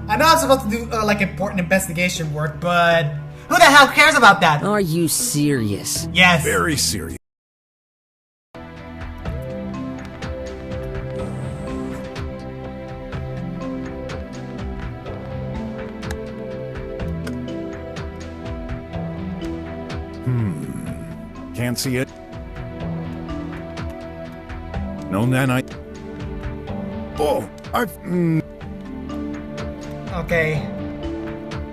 I know I'm supposed to do like important investigation work, but who the hell cares about that? Are you serious? Yes. Very serious. Can't see it. No, nanite. Oh, Okay.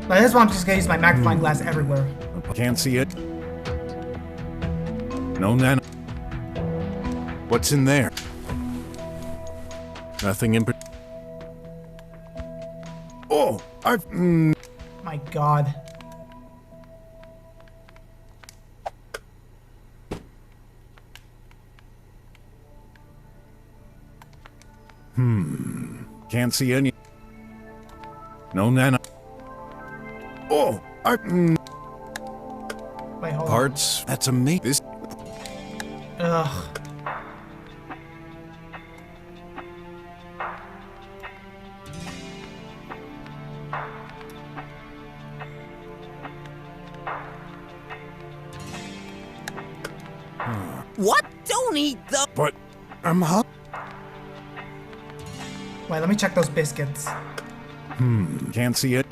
But this one I'm just gonna use my magnifying glass everywhere. Can't see it. No, nan. What's in there? Nothing in. Oh, My God. Can't see any. No, nana. Oh, Wait, hold parts. That's amazing. This. on. Ugh. What? Don't eat the... But I'm hungry. Wait, let me check those biscuits. Can't see it.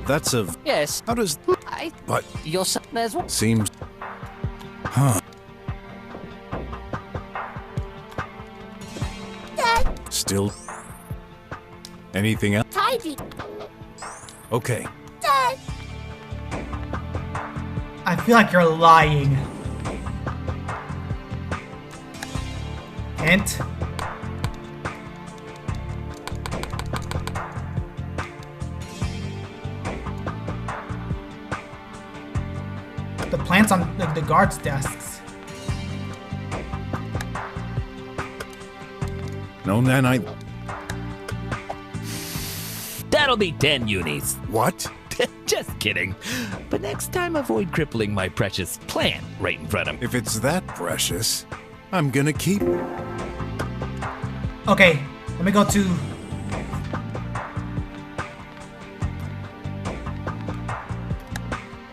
That's a. Yes. How does? But Your son as well. seems. Huh. Still. Anything else? Tidy. Okay. I feel like you're lying. Hint. The plants on the guards' desks. No, nanite. That'll be 10 unis. What? Just kidding. But next time, avoid crippling my precious plant right in front of me. If it's that precious, I'm gonna keep. Okay, let me go to...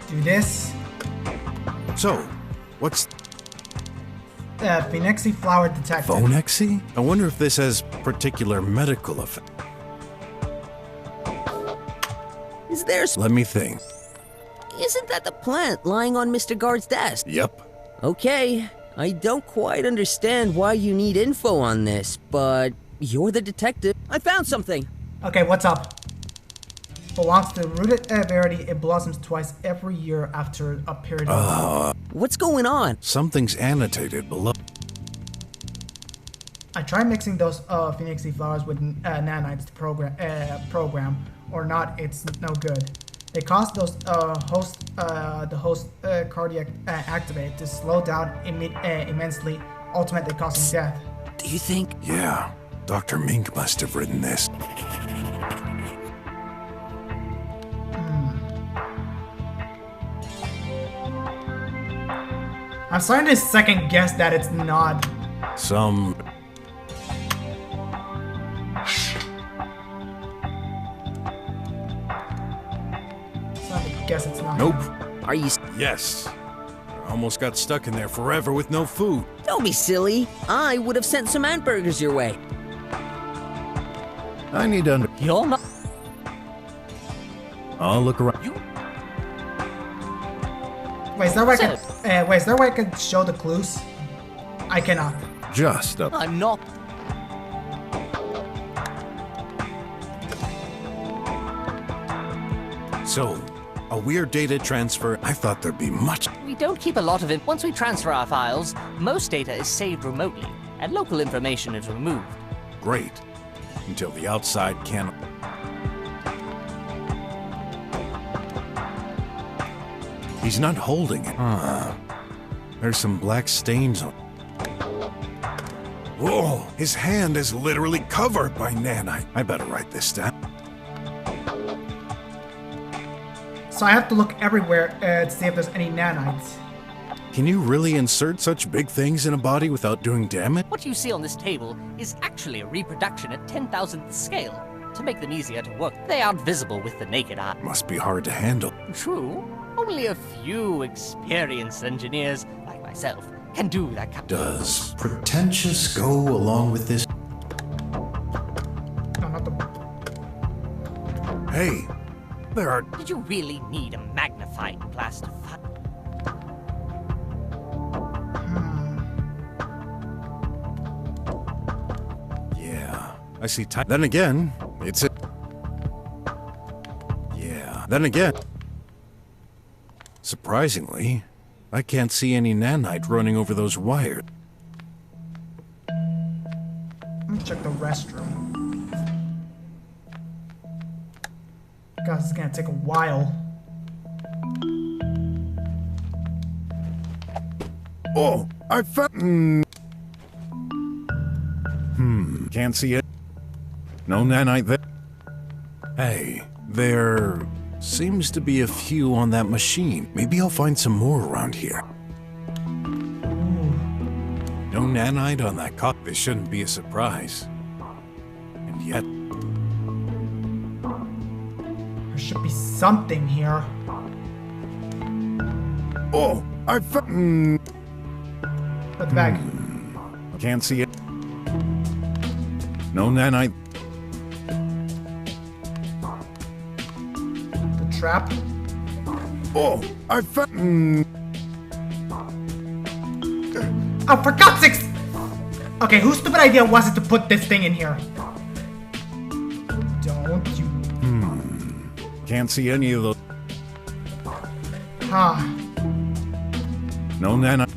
do this. So, what's Phoenixy flower detected. phonexy? I wonder if this has particular medical effect. Is there... Let me think. Isn't that the plant lying on Mr. Guard's desk? Yep. Okay, I don't quite understand why you need info on this, but you're the detective. I found something. Okay, what's up? Belongs to the rooted variety. It blossoms twice every year after a period of... What's going on? Something's annotated below. I tried mixing those Phoenixy flowers with nanites to program, or not, it's no good. They cause those host cardiac activate to slow down immensely, ultimately causing death. Do you think... Yeah, Dr. Mink must have written this. I'm starting to second guess that it's not. Some. Guess it's not. Nope. Are you... Yes. I almost got stuck in there forever with no food. Don't be silly. I would have sent some hamburgers your way. I need to. You're not. I'll look around. Wait, is there a way I can show the clues? I cannot. Just up. I'm not. So, a weird data transfer. I thought there'd be much. We don't keep a lot of it. Once we transfer our files, most data is saved remotely, and local information is removed. Great. Until the outside can. He's not holding it. There's some black stains on. Whoa! His hand is literally covered by nanite. I better write this down. So I have to look everywhere to see if there's any nanites. Can you really insert such big things in a body without doing damage? What you see on this table is actually a reproduction at 10,000th scale. To make them easier to work, they aren't visible with the naked eye. Must be hard to handle. True, only a few experienced engineers, like myself, can do that kind of... Does pretentious go along with this? No, not the... Hey, there are... Did you really need a magnifying glass to find? Yeah, I see time. Then again, it's a... Yeah, then again... Surprisingly, I can't see any nanite running over those wires. Let me check the restroom. God, this is gonna take a while. Oh, I found... Can't see it. No nanite there. Hey, there seems to be a few on that machine. Maybe I'll find some more around here. No nanite on that cup. This shouldn't be a surprise. And yet... There should be something here. Oh, I found... Put the bag. Can't see it. No nanite. The trap. Oh, I found... Oh, for God's sakes! Okay, whose stupid idea was it to put this thing in here? Don't you... Can't see any of those. Huh. No nanite.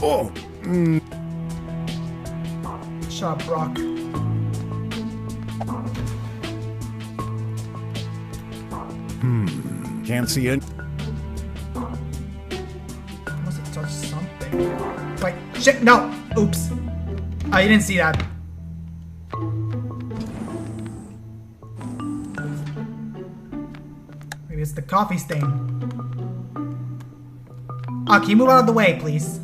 Oh, Shut up, Brok. can't see it. Must have touched something. Wait, shit, no! Oops. Oh, you didn't see that. Maybe it's the coffee stain. Oh, can you move out of the way, please?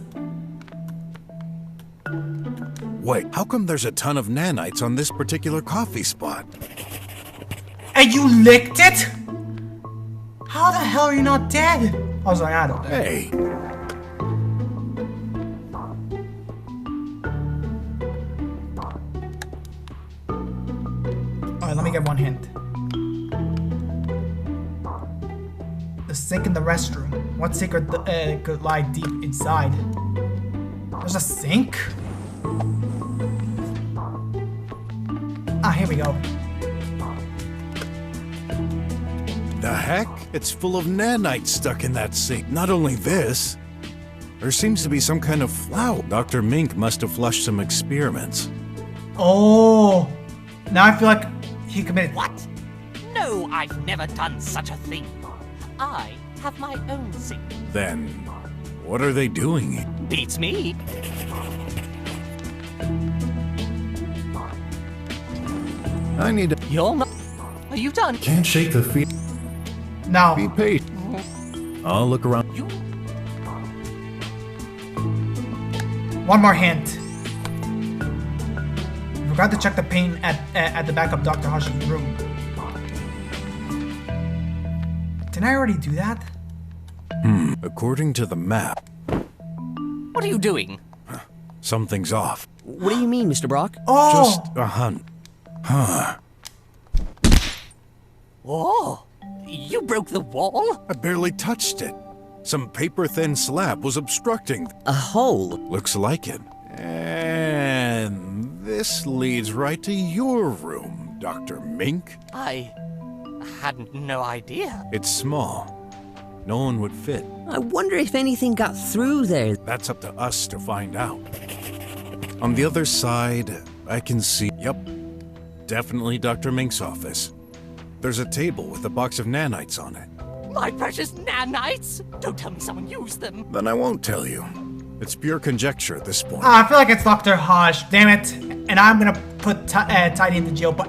Wait, how come there's a ton of nanites on this particular coffee spot? And you licked it? How the hell are you not dead? I was like, I don't know. Hey, Alright, let me get one hint. The sink in the restroom. What secret could lie deep inside? There's a sink? Ah, here we go. the heck? It's full of nanites stuck in that sink. Not only this, there seems to be some kind of flower. Dr. Mink must have flushed some experiments. Oh, now I feel like he committed. What? No, I've never done such a thing. I have my own sink. Then, what are they doing? Beats me. I need to You're not. Are you done? Can't shake the feet. No. be patient. I'll look around. You. One more hint. Forgot to check the paint at the back of Dr. Hashi's room. Didn't I already do that? According to the map, What are you doing? something's off. What do you mean, Mr. Brok? Oh! Just a hunt. Oh, you broke the wall? I barely touched it. Some paper-thin slab was obstructing. A hole? Looks like it. And this leads right to your room, Dr. Mink. I had no idea. It's small. No one would fit. I wonder if anything got through there. That's up to us to find out. On the other side, I can see... Yep. Definitely Dr. Mink's office. There's a table with a box of nanites on it. My precious nanites! Don't tell me someone used them. Then I won't tell you. It's pure conjecture at this point. I feel like it's Dr. Hush, damn it. And I'm gonna put Tidy into jail, but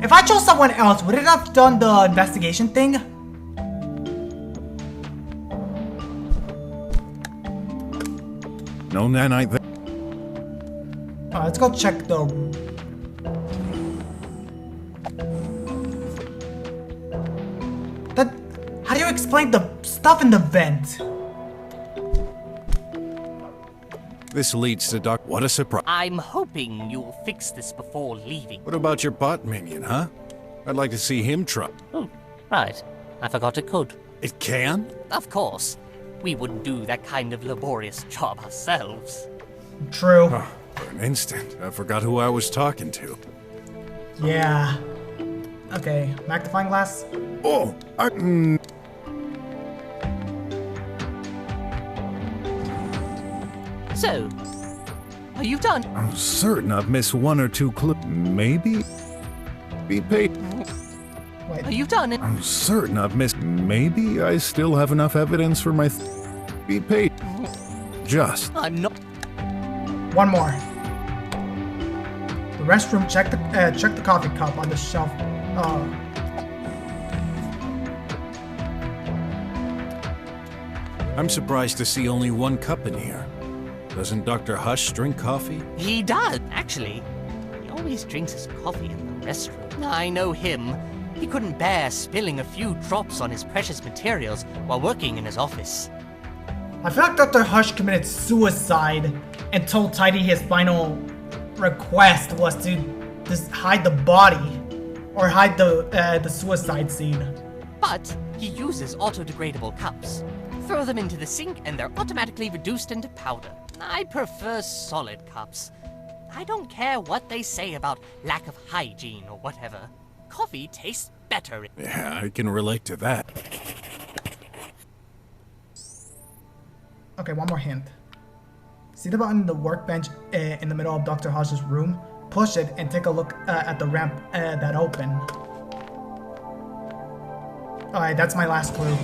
if I chose someone else, would it have done the investigation thing? No nanite there. Let's go check the... How do you explain the stuff in the vent? This leads to Doc. What a surprise. I'm hoping you'll fix this before leaving. What about your bot minion, huh? I'd like to see him try. Oh, right. I forgot it could. It can? Of course. We wouldn't do that kind of laborious job ourselves. True. Oh, for an instant, I forgot who I was talking to. Yeah. Okay, magnifying glass. Oh, So, are you done? I'm certain I've missed one or two clues. Maybe? Be patient. Wait. Are you done? I'm certain I've missed. Maybe I still have enough evidence for my. Be patient. Just. I'm not. One more. The restroom. Check the coffee cup on the shelf. I'm surprised to see only one cup in here. Doesn't Dr. Hush drink coffee? He does, actually. He always drinks his coffee in the restroom. I know him. He couldn't bear spilling a few drops on his precious materials while working in his office. I feel like Dr. Hush committed suicide and told Tidy his final request was to just hide the body or hide the suicide scene. But he uses auto-degradable cups. Throw them into the sink and they're automatically reduced into powder. I prefer solid cups. I don't care what they say about lack of hygiene or whatever. Coffee tastes better. Yeah, I can relate to that. Okay, one more hint. See the button in the workbench in the middle of Dr. Hush's room? Push it and take a look at the ramp that opened. Alright, that's my last clue.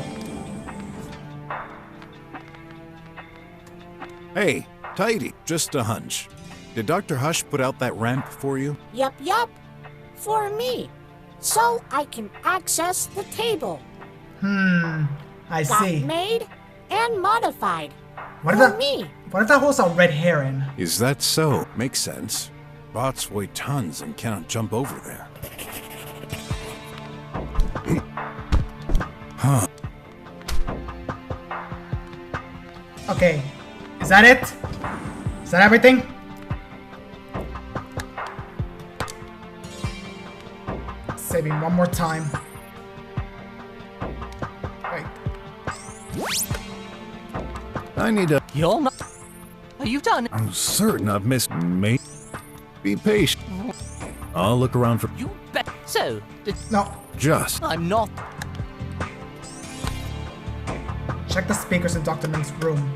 Hey, Tidy, just a hunch. Did Dr. Hush put out that ramp for you? Yup. For me. So I can access the table. I Got see. made and modified. What For if me. that horse a red heron? Is that so? Makes sense. Bots weigh tons and cannot jump over there. Huh. Okay, is that it? Is that everything? Saving one more time. Wait. I need a. You're not. Are you done? I'm certain I've missed. Be patient. I'll look around for. You bet. So, No, Just. I'm not. check the speakers in Dr. Mink's room.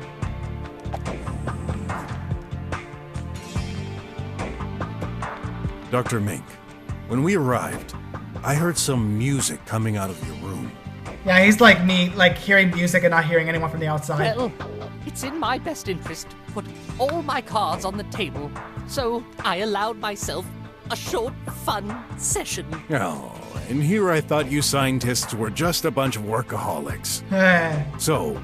Dr. Mink, when we arrived, I heard some music coming out of your room. Yeah, he's like me, like hearing music and not hearing anyone from the outside. Well, it's in my best interest to put all my cards on the table, so I allowed myself a short, fun session. Oh, and here I thought you scientists were just a bunch of workaholics. So,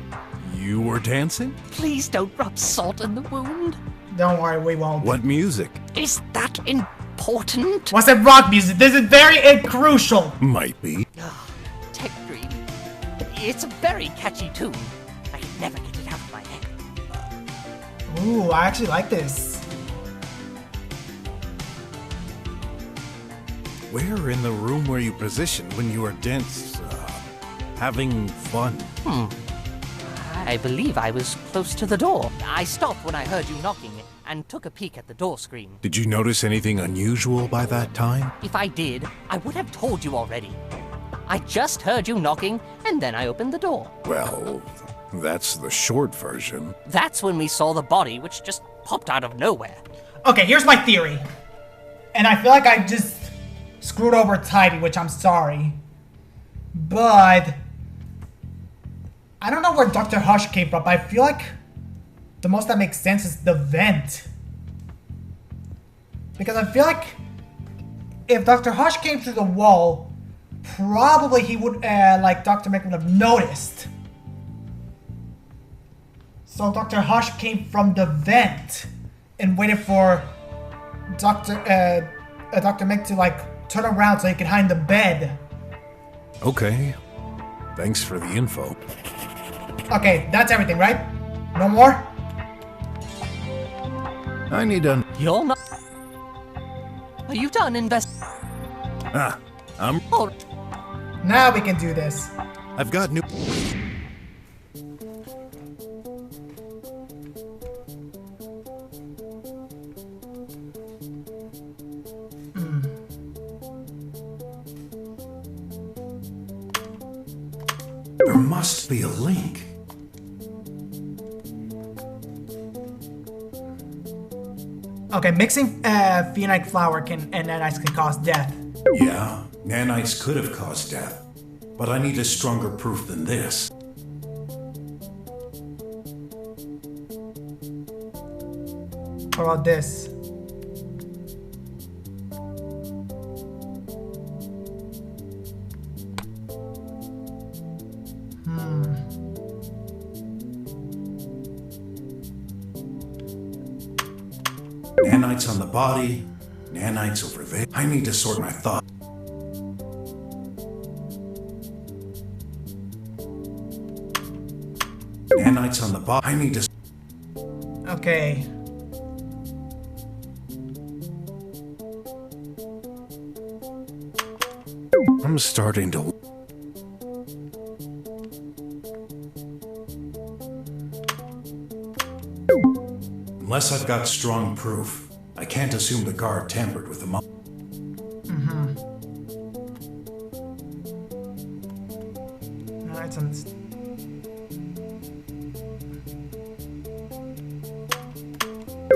you were dancing? Please don't rub salt in the wound. Don't worry, we won't. What music? Is that important? Was it rock music? This is very crucial. Might be. Tech Dream. It's a very catchy tune. I can never get it out of my head. Ooh, I actually like this. Where in the room were you positioned when you were having fun? I believe I was close to the door. I stopped when I heard you knocking and took a peek at the door screen. Did you notice anything unusual by that time? If I did, I would have told you already. I just heard you knocking, and then I opened the door. Well, that's the short version. That's when we saw the body, which just popped out of nowhere. Okay, here's my theory. And I feel like I just screwed over Tidy, which I'm sorry. But I don't know where Dr. Hush came from, but I feel like the most that makes sense is the vent. Because I feel like if Dr. Hush came through the wall, probably he would, like Dr. Mick would have noticed. So Dr. Hush came from the vent and waited for Dr. Mick to like turn around so he could hide in the bed. Okay. Thanks for the info. Okay, that's everything, right? No more? I need a... You're not. Are you done I'm... Oh, Now we can do this. I've got new... There must be a link. Okay, mixing phoenix flower and nanites can cause death. Yeah, nanites could have caused death, but I need a stronger proof than this. What about this? Nanites on the body, nanites over there. I need to sort my thoughts. Nanites on the body. I need to... Okay. I'm starting to... Unless I've got strong proof, I can't assume the guard tampered with the mom. Nanites on this.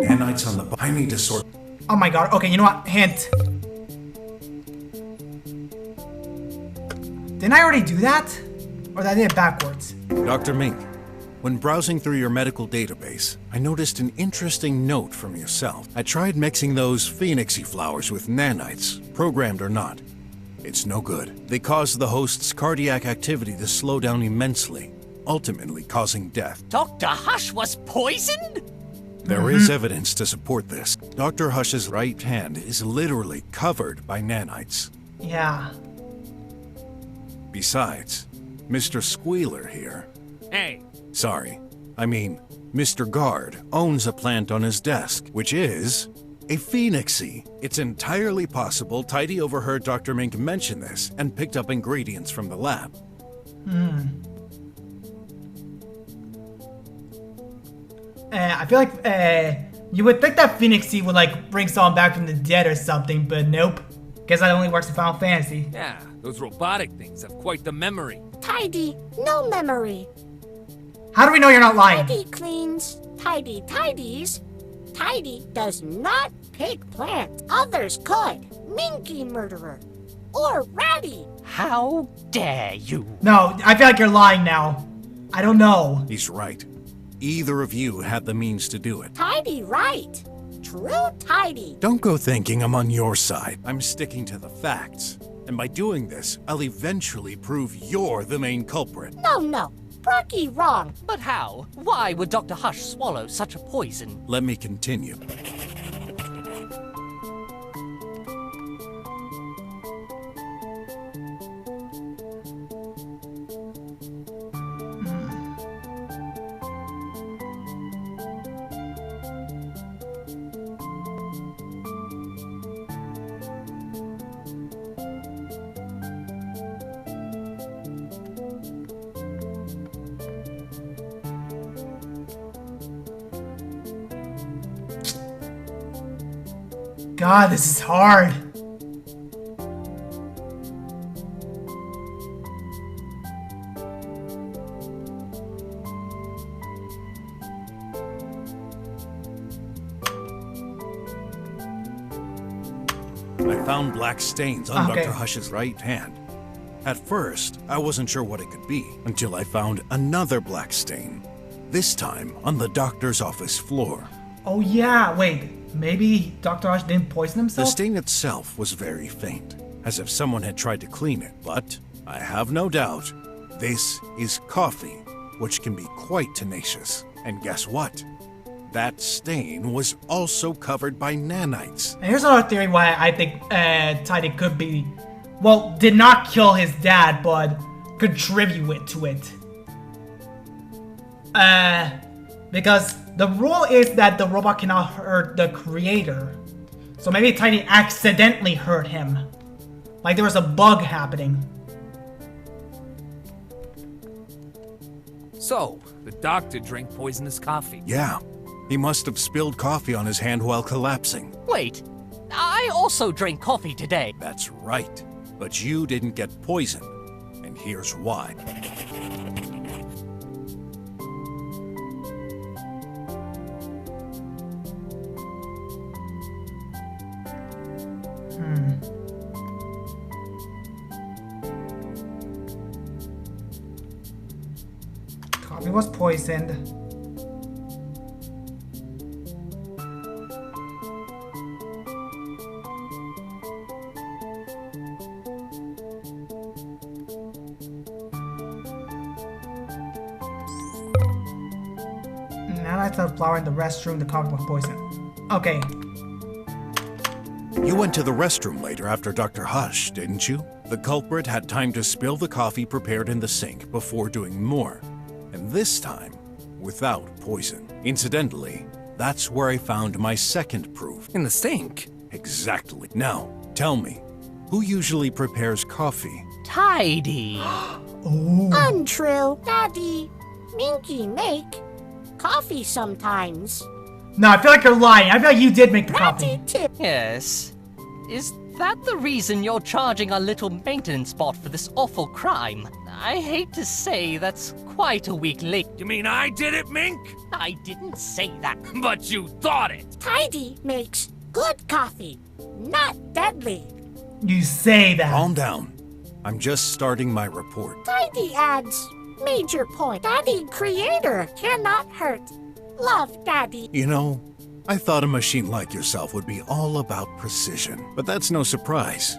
Nanites on the body. I need to sort... Oh my god. Okay, you know what? Hint. Didn't I already do that? Or did I do it backwards? Dr. Mink, when browsing through your medical database, I noticed an interesting note from yourself. I tried mixing those phoenixy flowers with nanites, programmed or not. It's no good. They cause the host's cardiac activity to slow down immensely, ultimately causing death. Dr. Hush was poisoned? There is evidence to support this. Dr. Hush's right hand is literally covered by nanites. Yeah. Besides, Mr. Squealer here, Hey, sorry, I mean, Mr. Guard owns a plant on his desk, which is a phoenixy. It's entirely possible Tidy overheard Dr. Mink mention this and picked up ingredients from the lab. I feel like you would think that phoenixy would like bring someone back from the dead or something, but nope. Guess that only works in Final Fantasy. yeah, those robotic things have quite the memory. Tidy, no memory. How do we know you're not lying? Tidy cleans, tidy tidies. Tidy does not pick plants. Others could. Minky murderer. Or Ratty. How dare you? No, I feel like you're lying now. I don't know. He's right. Either of you had the means to do it. Tidy right. True tidy. Don't go thinking I'm on your side. I'm sticking to the facts. And by doing this, I'll eventually prove you're the main culprit. No. Brocky wrong. But how? Why would Dr. Hush swallow such a poison? Let me continue. God, this is hard. I found black stains on Okay. Dr. Hush's right hand. At first, I wasn't sure what it could be, until I found another black stain. this time on the doctor's office floor. Oh yeah, wait. Maybe Dr. Ash didn't poison The himself? stain itself was very faint, as if someone had tried to clean it, but I have no doubt this is coffee, which can be quite tenacious. And guess what? That stain was also covered by nanites. And here's another theory why I think Tidy could be, well, did not kill his dad, but contribute to it. Because the rule is that the robot cannot hurt the creator. So maybe Tidy accidentally hurt him. Like there was a bug happening. So, the doctor drank poisonous coffee. Yeah, he must have spilled coffee on his hand while collapsing. Wait, I also drank coffee today. That's right, but you didn't get poisoned, and here's why. Coffee was poisoned. Now I saw a flower in the restroom, the coffee was poisoned. Okay. You went to the restroom later after Dr. Hush, didn't you? The culprit had time to spill the coffee prepared in the sink before doing more. And this time, without poison. Incidentally, that's where I found my second proof. In the sink? Exactly. Now, tell me, who usually prepares coffee? Tidy. Untrue. Daddy, Minky make coffee sometimes. No, I feel like you're lying. I feel like you did make the coffee. Ratty too. Yes. Is that the reason you're charging a little maintenance bot for this awful crime? I hate to say that's quite a weak link. You mean I did it, Mink? I didn't say that. But you thought it. Tidy makes good coffee, not deadly. You say that. Calm down. I'm just starting my report. Tidy adds major point. Daddy creator cannot hurt. Love, Daddy. You know, I thought a machine like yourself would be all about precision, but that's no surprise.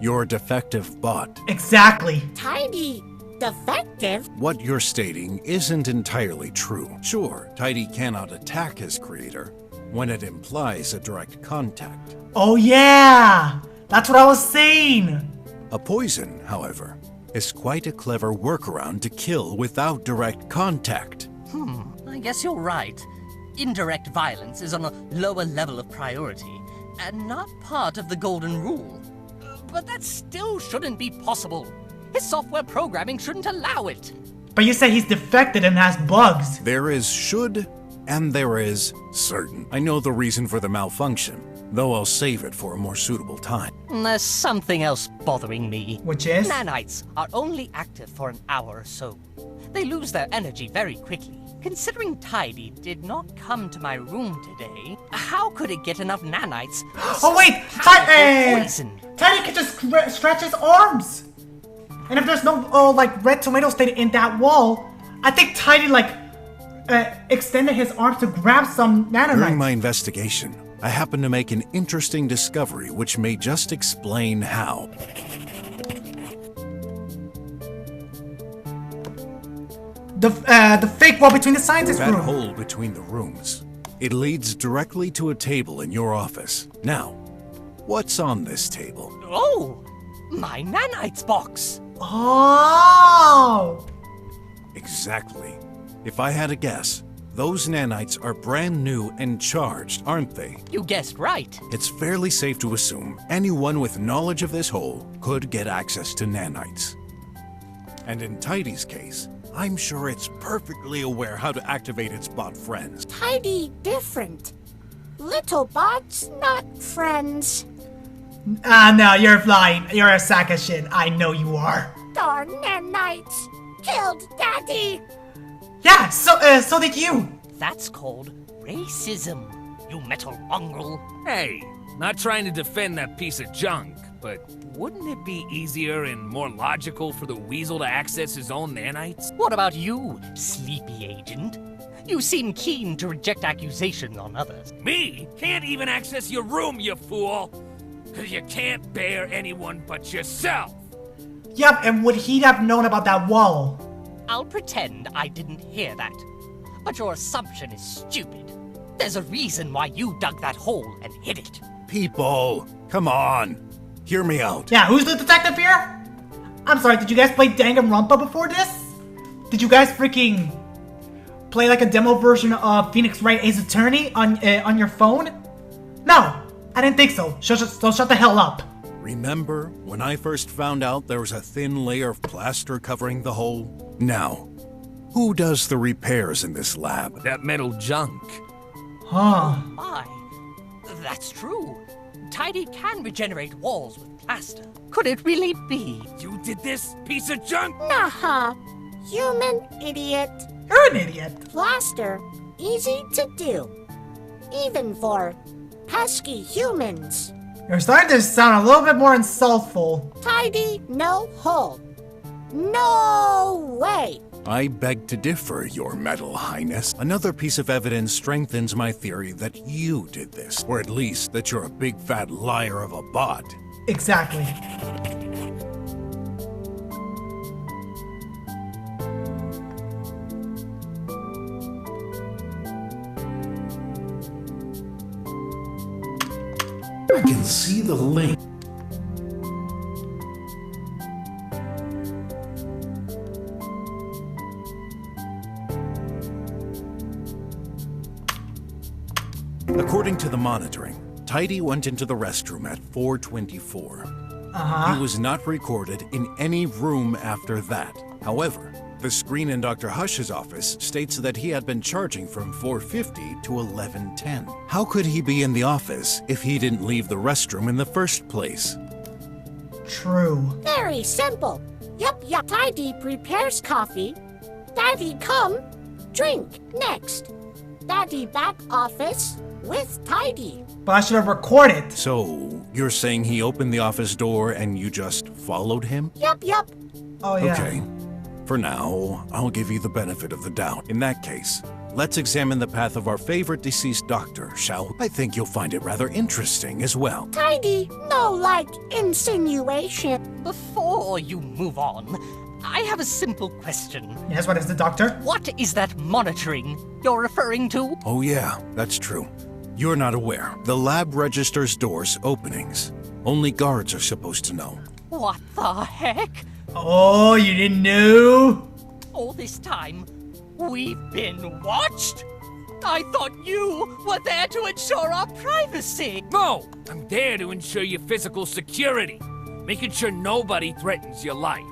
You're a defective bot. Exactly. Tidy defective. What you're stating isn't entirely true. Sure, Tidy cannot attack his creator when it implies a direct contact. Oh yeah! That's what I was saying! A poison, however, is quite a clever workaround to kill without direct contact. I guess you're right. Indirect violence is on a lower level of priority, and not part of the golden rule. But that still shouldn't be possible. His software programming shouldn't allow it. But you said he's defected and has bugs. There is should and there is certain. I know the reason for the malfunction, though I'll save it for a more suitable time. There's something else bothering me. Which is? Nanites are only active for an hour or so. They lose their energy very quickly. Considering Tidy did not come to my room today, how could it get enough nanites? Oh wait! Poison. Tidy can just stretch his arms! And if there's no, like, red tomato stain in that wall, I think Tidy, like, extended his arms to grab some During nanonites. my investigation, I happened to make an interesting discovery which may just explain how. The fake wall between the scientist That room. hole between the rooms. It leads directly to a table in your office. Now, what's on this table? Oh, my nanites box. Oh! Exactly. If I had a guess, those nanites are brand new and charged, aren't they? You guessed right. It's fairly safe to assume anyone with knowledge of this hole could get access to nanites. And in Tidy's case, I'm sure it's perfectly aware how to activate its bot friends. Tidy different. Little bots, not friends. No, you're lying. You're a sack of shit. I know you are. Darn nanites killed Daddy. Yeah, so did you. That's called racism, you metal mongrel. Hey, not trying to defend that piece of junk, but wouldn't it be easier and more logical for the weasel to access his own nanites? What about you, sleepy agent? You seem keen to reject accusations on others. Me? Can't even access your room, you fool! 'Cause you can't bear anyone but yourself! Yep, and would he have known about that wall? I'll pretend I didn't hear that. But your assumption is stupid. There's a reason why you dug that hole and hid it. People, come on. Hear me out. Yeah, who's the detective here? I'm sorry, did you guys play Danganronpa before this? Did you guys freaking play like a demo version of Phoenix Wright Ace Attorney on your phone? No, I didn't think so. So shut the hell up. Remember when I first found out there was a thin layer of plaster covering the hole? Now, who does the repairs in this lab? That metal junk. Huh. My, that's true. Tidy can regenerate walls with plaster. Could it really be? You did this, piece of junk? Nah, human idiot. You're an idiot. Plaster, easy to do. Even for pesky humans. You're starting to sound a little bit more insultful. Tidy, no hole. No way. I beg to differ, Your Metal Highness. Another piece of evidence strengthens my theory that you did this, or at least that you're a big fat liar of a bot. Exactly. I can see the link. According to the monitoring, Tidy went into the restroom at 4:24. He was not recorded in any room after that. However, the screen in Dr. Hush's office states that he had been charging from 4:50 to 11:10. How could he be in the office if he didn't leave the restroom in the first place? True. Very simple. Yup. Tidy prepares coffee. Daddy come, drink next. Daddy back office with Tidy. But I should have recorded. So, you're saying he opened the office door and you just followed him? Yup. Oh yeah. Okay. For now, I'll give you the benefit of the doubt. In that case, let's examine the path of our favorite deceased doctor, shall we? I think you'll find it rather interesting as well. Tidy, no like insinuation. Before you move on, I have a simple question. Yes, what is the doctor? What is that monitoring you're referring to? Oh yeah, that's true. You're not aware. The lab registers doors openings. Only guards are supposed to know. What the heck? Oh, you didn't know? All this time, we've been watched? I thought you were there to ensure our privacy. No! I'm there to ensure your physical security, making sure nobody threatens your life.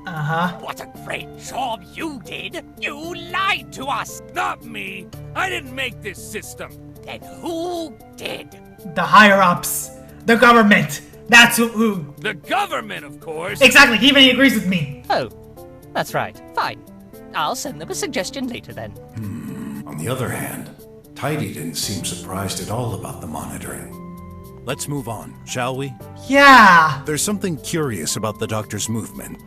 Uh-huh. What a great job you did! You lied to us! Not me! I didn't make this system! Then who did? The higher-ups. The government. That's who. The government, of course! Exactly, he even agrees with me. Oh, that's right. Fine. I'll send them a suggestion later then. On the other hand, Tidy didn't seem surprised at all about the monitoring. Let's move on, shall we? Yeah. There's something curious about the doctor's movement.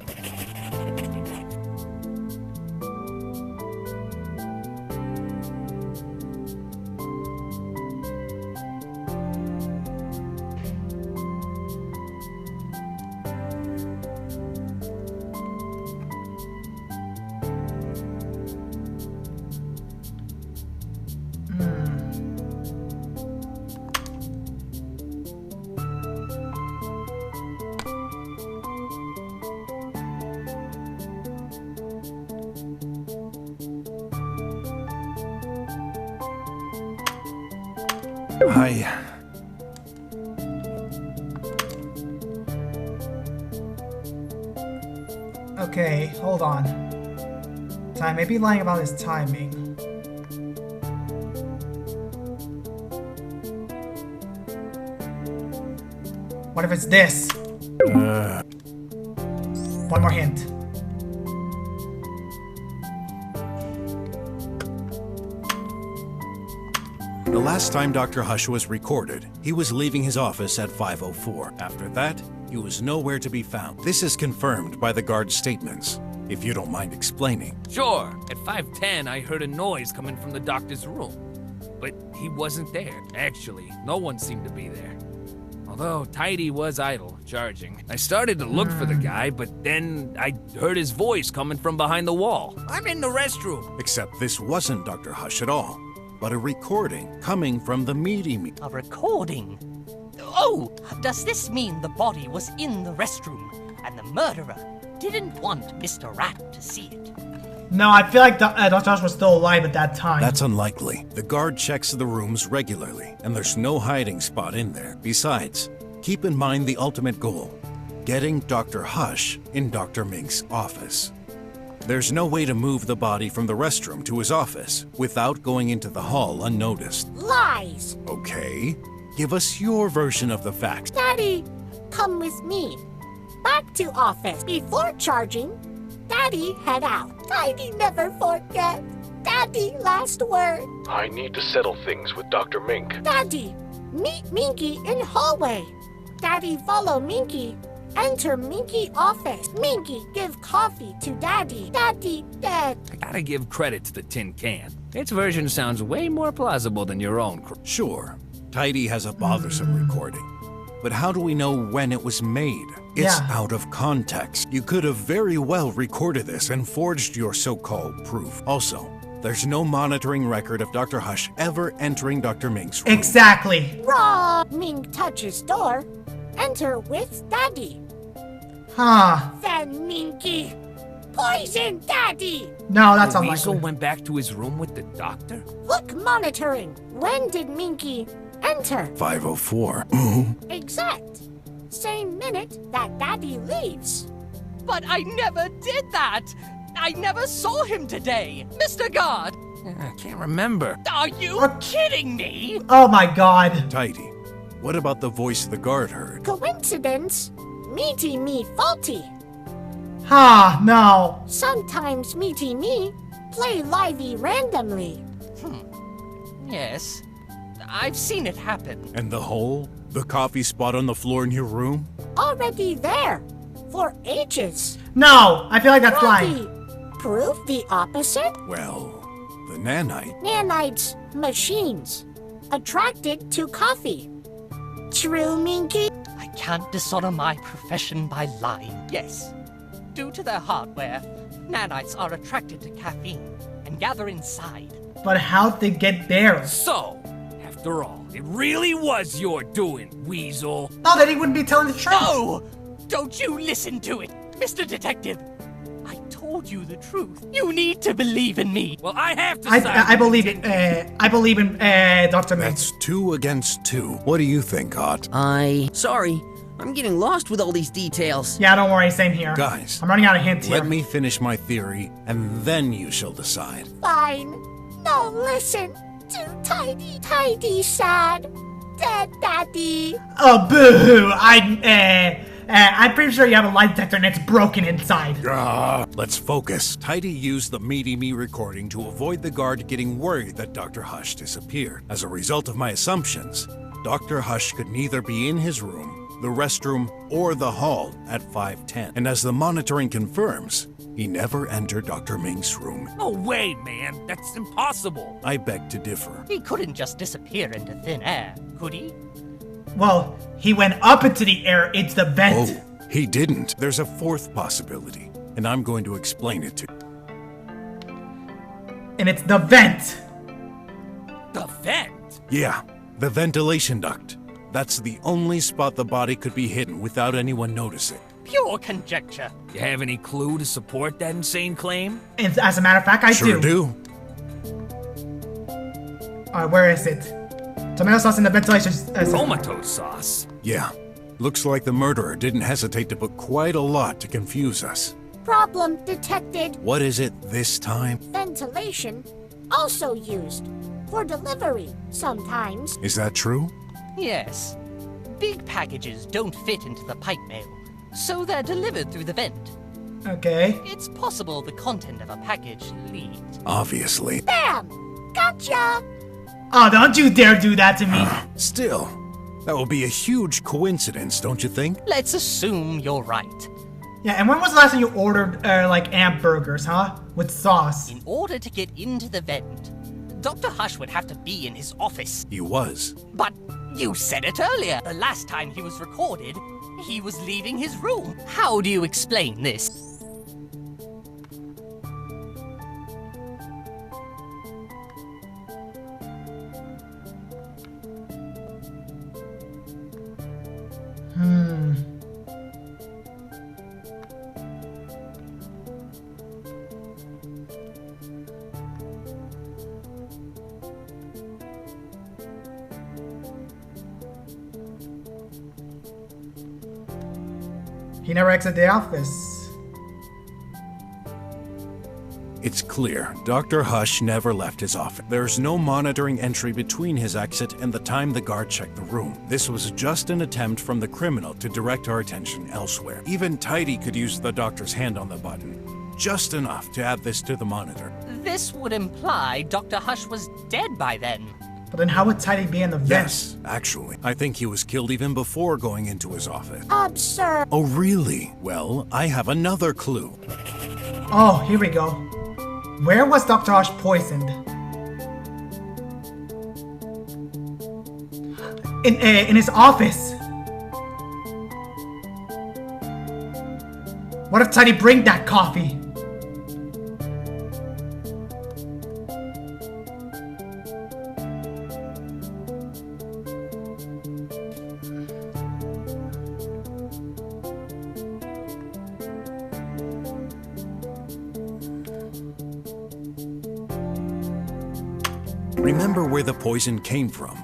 Okay, hold on. I may be lying about his timing. What if it's this? One more hint. The last time Dr. Hush was recorded, he was leaving his office at 5:04. After that, he was nowhere to be found. This is confirmed by the guard's statements. if you don't mind explaining. Sure, at 5:10 I heard a noise coming from the doctor's room. But he wasn't there. Actually, no one seemed to be there. Although Tidy was idle, charging. I started to look for the guy, but then I heard his voice coming from behind the wall. I'm in the restroom. Except this wasn't Dr. Hush at all, but a recording coming from the miny. A recording? Oh, does this mean the body was in the restroom and the murderer didn't want Mr. Rat to see it? No, I feel like Dr. Hush was still alive at that time. That's unlikely. The guard checks the rooms regularly, and there's no hiding spot in there. Besides, keep in mind the ultimate goal: getting Dr. Hush in Dr. Mink's office. There's no way to move the body from the restroom to his office without going into the hall unnoticed. Lies! Okay, give us your version of the facts. Daddy, come with me. Back to office. Before charging, Daddy head out. Tidy never forget. Daddy, last word. I need to settle things with Dr. Mink. Daddy, meet Minky in hallway. Daddy, follow Minky. Enter Minky office. Minky, give coffee to Daddy. Daddy, dead. I gotta give credit to the tin can. Its version sounds way more plausible than your own. Sure, Tidy has a bothersome recording, but how do we know when it was made? It's out of context. You could have very well recorded this and forged your so-called proof. Also, there's no monitoring record of Dr. Hush ever entering Dr. Mink's room. Exactly. Raw. Mink touches door. Enter with Daddy. Huh. Then Minky. Poison Daddy. No, that's The unlikely. weasel went back to his room with the doctor? Look monitoring. When did Minky enter? 5:04. Exact. Same minute that Daddy leaves. But I never did that! I never saw him today! Mr. Guard! I can't remember. Are you kidding me? Oh my god. Tidy, what about the voice the guard heard? Coincidence? Meaty me faulty. Huh, no. Sometimes Meaty me play livey randomly. Yes, I've seen it happen. And the hole? The coffee spot on the floor in your room? Already there. For ages. No, I feel like that's lying. Rocky, prove the opposite? Well, the nanite. Nanites, machines. Attracted to coffee. True, Minky? I can't dishonor my profession by lying. Yes, due to their hardware, nanites are attracted to caffeine and gather inside. But how'd they get there? So, after all, it really was your doing, Weasel. No, then he wouldn't be telling the truth. No! Don't you listen to it, Mr. Detective. I told you the truth. You need to believe in me. Well, I have to I believe it. I believe in Dr. Mink. That's 2 against 2. What do you think, Ott? Sorry. I'm getting lost with all these details. Yeah, don't worry, same here. Guys, I'm running out of hints here. let me finish my theory, and then you shall decide. Fine. No, listen. Too tidy, tidy, sad. Dead Daddy. Oh, boo-hoo. I'm pretty sure you have a lie detector and it's broken inside. Let's focus. Tidy used the Meaty Me recording to avoid the guard getting worried that Dr. Hush disappeared. As a result of my assumptions, Dr. Hush could neither be in his room, the restroom, or the hall at 5:10. And as the monitoring confirms, he never entered Dr. Mink's room. No way, man. That's impossible. I beg to differ. He couldn't just disappear into thin air, could he? Well, he went up into the air. It's the vent. Oh, he didn't. There's a 4th possibility, and I'm going to explain it to you. And it's the vent. The vent? Yeah, the ventilation duct. That's the only spot the body could be hidden without anyone noticing. Pure conjecture. You have any clue to support that insane claim? And as a matter of fact, I Sure do. Alright, where is it? Tomato sauce in the ventilation. Comatose sauce. Yeah, looks like the murderer didn't hesitate to put quite a lot to confuse us. Problem detected. What is it this time? Ventilation. Also used. For delivery, sometimes. Is that true? Yes. Big packages don't fit into the pipe mail, so they're delivered through the vent. Okay. It's possible the content of a package leaked. Obviously. Bam! Gotcha! Oh, don't you dare do that to me. Still, that will be a huge coincidence, don't you think? Let's assume you're right. Yeah, and when was the last time you ordered, like, amp burgers, huh? With sauce? In order to get into the vent, Dr. Hush would have to be in his office. He was. But you said it earlier. The last time he was recorded, he was leaving his room. How do you explain this? He never exited the office. It's clear Dr. Hush never left his office. There's no monitoring entry between his exit and the time the guard checked the room. This was just an attempt from the criminal to direct our attention elsewhere. Even Tidy could use the doctor's hand on the button. Just enough to add this to the monitor. This would imply Dr. Hush was dead by then. But then how would Tidy be in the vent? Yes, actually. I think he was killed even before going into his office. Absurd. Oh, really? Well, I have another clue. Oh, here we go. Where was Dr. Hush poisoned? In his office. What if Tidy bring that coffee? Remember where the poison came from.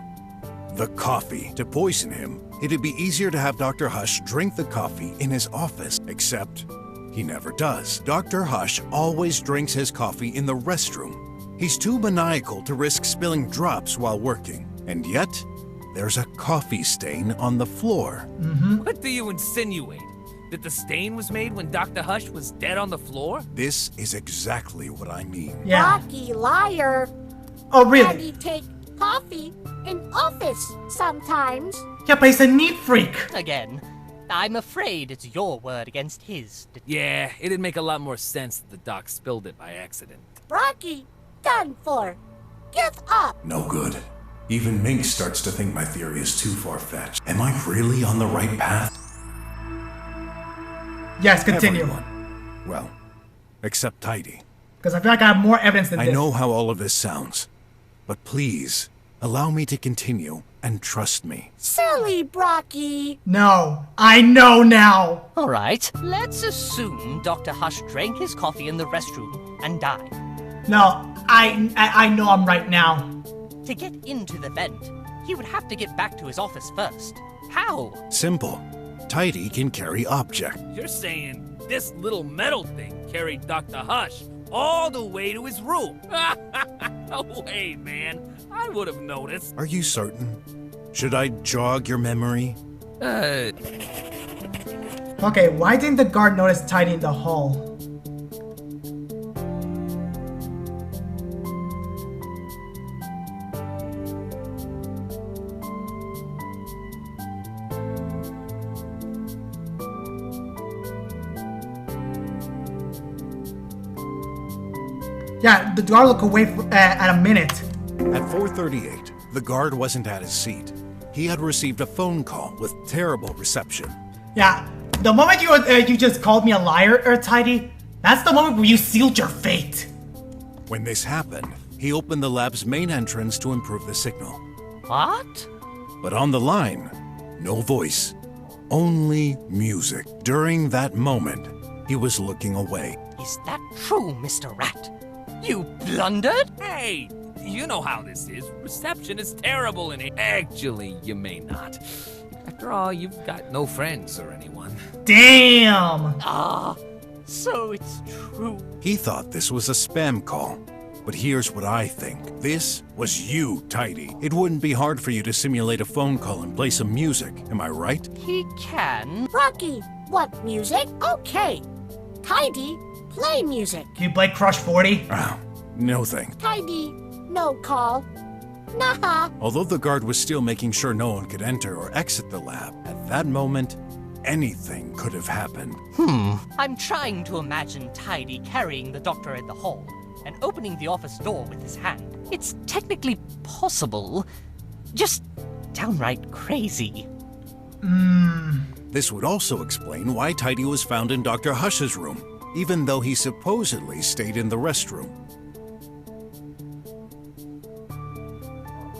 The coffee. To poison him, it'd be easier to have Dr. Hush drink the coffee in his office, except he never does. Dr. Hush always drinks his coffee in the restroom. He's too maniacal to risk spilling drops while working. And yet, there's a coffee stain on the floor. What do you insinuate? That the stain was made when Dr. Hush was dead on the floor? This is exactly what I mean. Yeah. Rocky liar. Oh, really? Daddy take coffee in office sometimes. Yeah, but he's a neat freak. Again, I'm afraid it's your word against his. Yeah, it'd make a lot more sense that the doc spilled it by accident. Rocky, done for. Give up. No good. Even Mink starts to think my theory is too far-fetched. Am I really on the right path? Yes, continue. Everyone. Well, except Tidy. Because I feel like I have more evidence than I this. know how all of this sounds, but please, allow me to continue and trust me. Silly Brocky. No, I know now. All right, let's assume Dr. Hush drank his coffee in the restroom and died. No, I know I'm right now. To get into the vent, he would have to get back to his office first. How? Simple. Tidy can carry object. You're saying this little metal thing carried Dr. Hush all the way to his room? No way, man. I would have noticed. Are you certain? Should I jog your memory? Okay, why didn't the guard notice Tidy in the hall? Yeah, the guard looked away at a minute. At 4:38, the guard wasn't at his seat. He had received a phone call with terrible reception. Yeah, the moment you just called me a liar, Tidy, that's the moment where you sealed your fate. When this happened, he opened the lab's main entrance to improve the signal. What? But on the line, no voice, only music. During that moment, he was looking away. Is that true, Mr. Rat? You blundered? Hey, you know how this is. Reception is terrible in here. Actually, you may not. After all, you've got no friends or anyone. Damn! Ah, so it's true. He thought this was a spam call. But here's what I think. This was you, Tidy. It wouldn't be hard for you to simulate a phone call and play some music, am I right? He can. Rocky, what music? Okay. Tidy, play music. Can you play Crush 40? Ah, no thanks. Tidy, no call. Nah. Although the guard was still making sure no one could enter or exit the lab, at that moment, anything could have happened. I'm trying to imagine Tidy carrying the doctor in the hall and opening the office door with his hand. It's technically possible, just downright crazy. This would also explain why Tidy was found in Dr. Hush's room, even though he supposedly stayed in the restroom.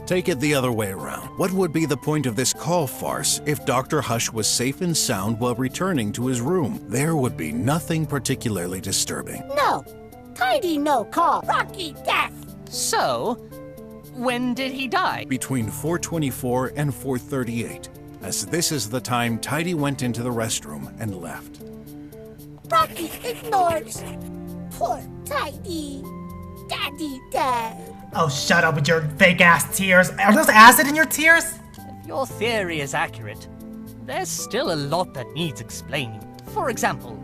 Take it the other way around. What would be the point of this call farce if Dr. Hush was safe and sound while returning to his room? There would be nothing particularly disturbing. No. Tidy no call. Rocky death. So, when did he die? Between 4:24 and 4:38, as this is the time Tidy went into the restroom and left. Rocky ignores. Poor Tidy. Daddy dead. Oh, shut up with your fake ass tears. Are those acid in your tears? If your theory is accurate, there's still a lot that needs explaining. For example,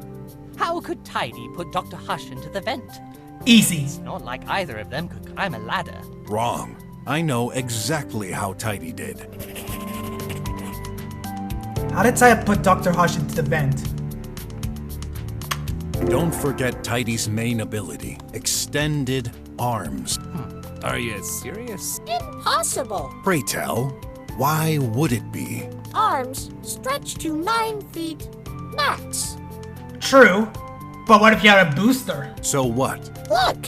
how could Tidy put Dr. Hush into the vent? Easy. It's not like either of them could climb a ladder. Wrong. I know exactly how Tidy did. How did Saya put Dr. Hush into the vent? Don't forget Tidy's main ability, extended arms. Are you serious? Impossible. Pray tell, why would it be? Arms stretched to 9 feet max. True, but what if you had a booster? So what? Look.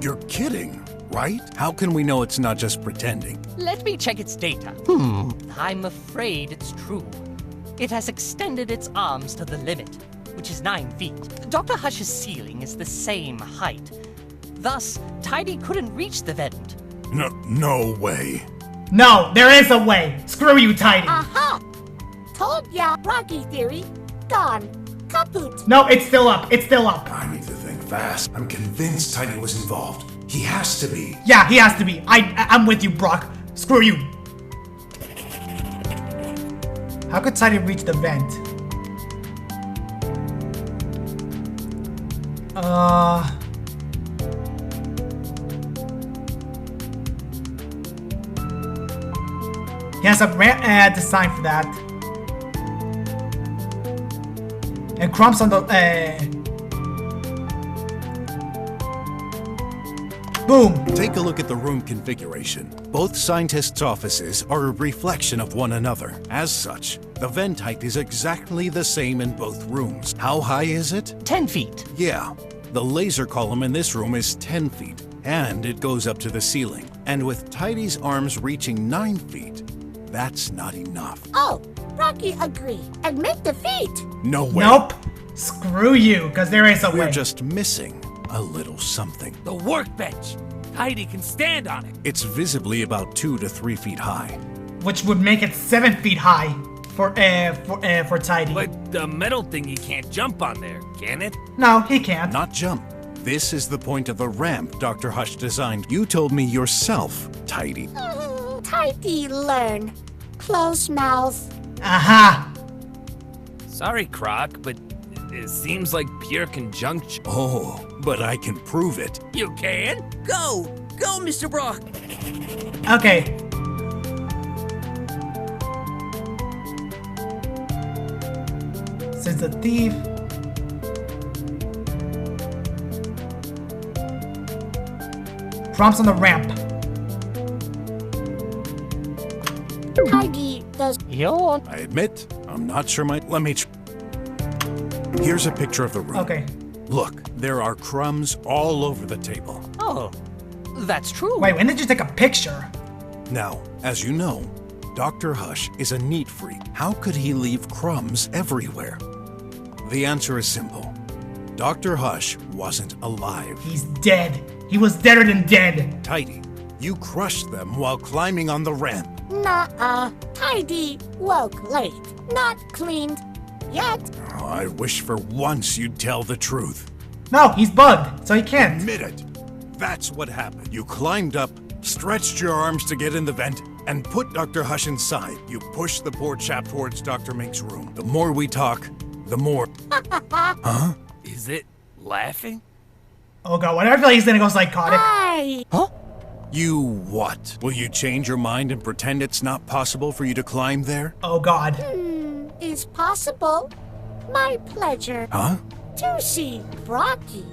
You're kidding, right? How can we know it's not just pretending? Let me check its data. I'm afraid it's true. It has extended its arms to the limit, which is 9 feet. Dr. Hush's ceiling is the same height. Thus, Tidy couldn't reach the vent. No way. No, there is a way. Screw you, Tidy. Aha! Told ya. Rocky theory. Gone. Kaput. No, it's still up. It's still up. I need to think fast. I'm convinced Tidy was involved. He has to be. Yeah, he has to be. I'm with you, Brok. Screw you. How could Tidy reach the vent? He has a ramp design for that. And crumbs on the boom. Take a look at the room configuration. Both scientists' offices are a reflection of one another. As such, the vent height is exactly the same in both rooms. How high is it? 10 feet. Yeah, the laser column in this room is 10 feet, and it goes up to the ceiling. And with Tidy's arms reaching 9 feet, that's not enough. Oh, Rocky agree. Admit defeat. No way. Nope. Screw you, because there is a We're way. just missing a little something. The workbench. Tidy can stand on it. It's visibly about 2 to 3 feet high. Which would make it 7 feet high for Tidy. But the metal thing he can't jump on there, can it? No, he can't. Not jump. This is the point of the ramp Dr. Hush designed. You told me yourself, Tidy. Tidy learn. Close mouth. Aha. Sorry, Croc, but it seems like pure conjunction. Oh, but I can prove it. You can? Go! Go, Mr. Brok! Okay. Since the thief. Prompts on the ramp. Tidy does. You're... I admit, I'm not sure let me Here's a picture of the room. Okay. Look, there are crumbs all over the table. Oh, that's true. Wait, when did you take a picture? Now, as you know, Dr. Hush is a neat freak. How could he leave crumbs everywhere? The answer is simple. Dr. Hush wasn't alive. He's dead. He was deader than dead. Tidy, you crushed them while climbing on the ramp. Nuh-uh. Tidy woke late. Not cleaned. Yet. Oh, I wish for once you'd tell the truth. No, he's bugged, so he can't. Admit it. That's what happened. You climbed up, stretched your arms to get in the vent, and put Dr. Hush inside. You pushed the poor chap towards Dr. Mink's room. The more we talk, the more... Huh? Is it laughing? Oh god, whenever I feel like he's gonna go psychotic. Hi. Huh? You what? Will you change your mind and pretend it's not possible for you to climb there? Oh God. Is possible. My pleasure. Huh? To see Brocky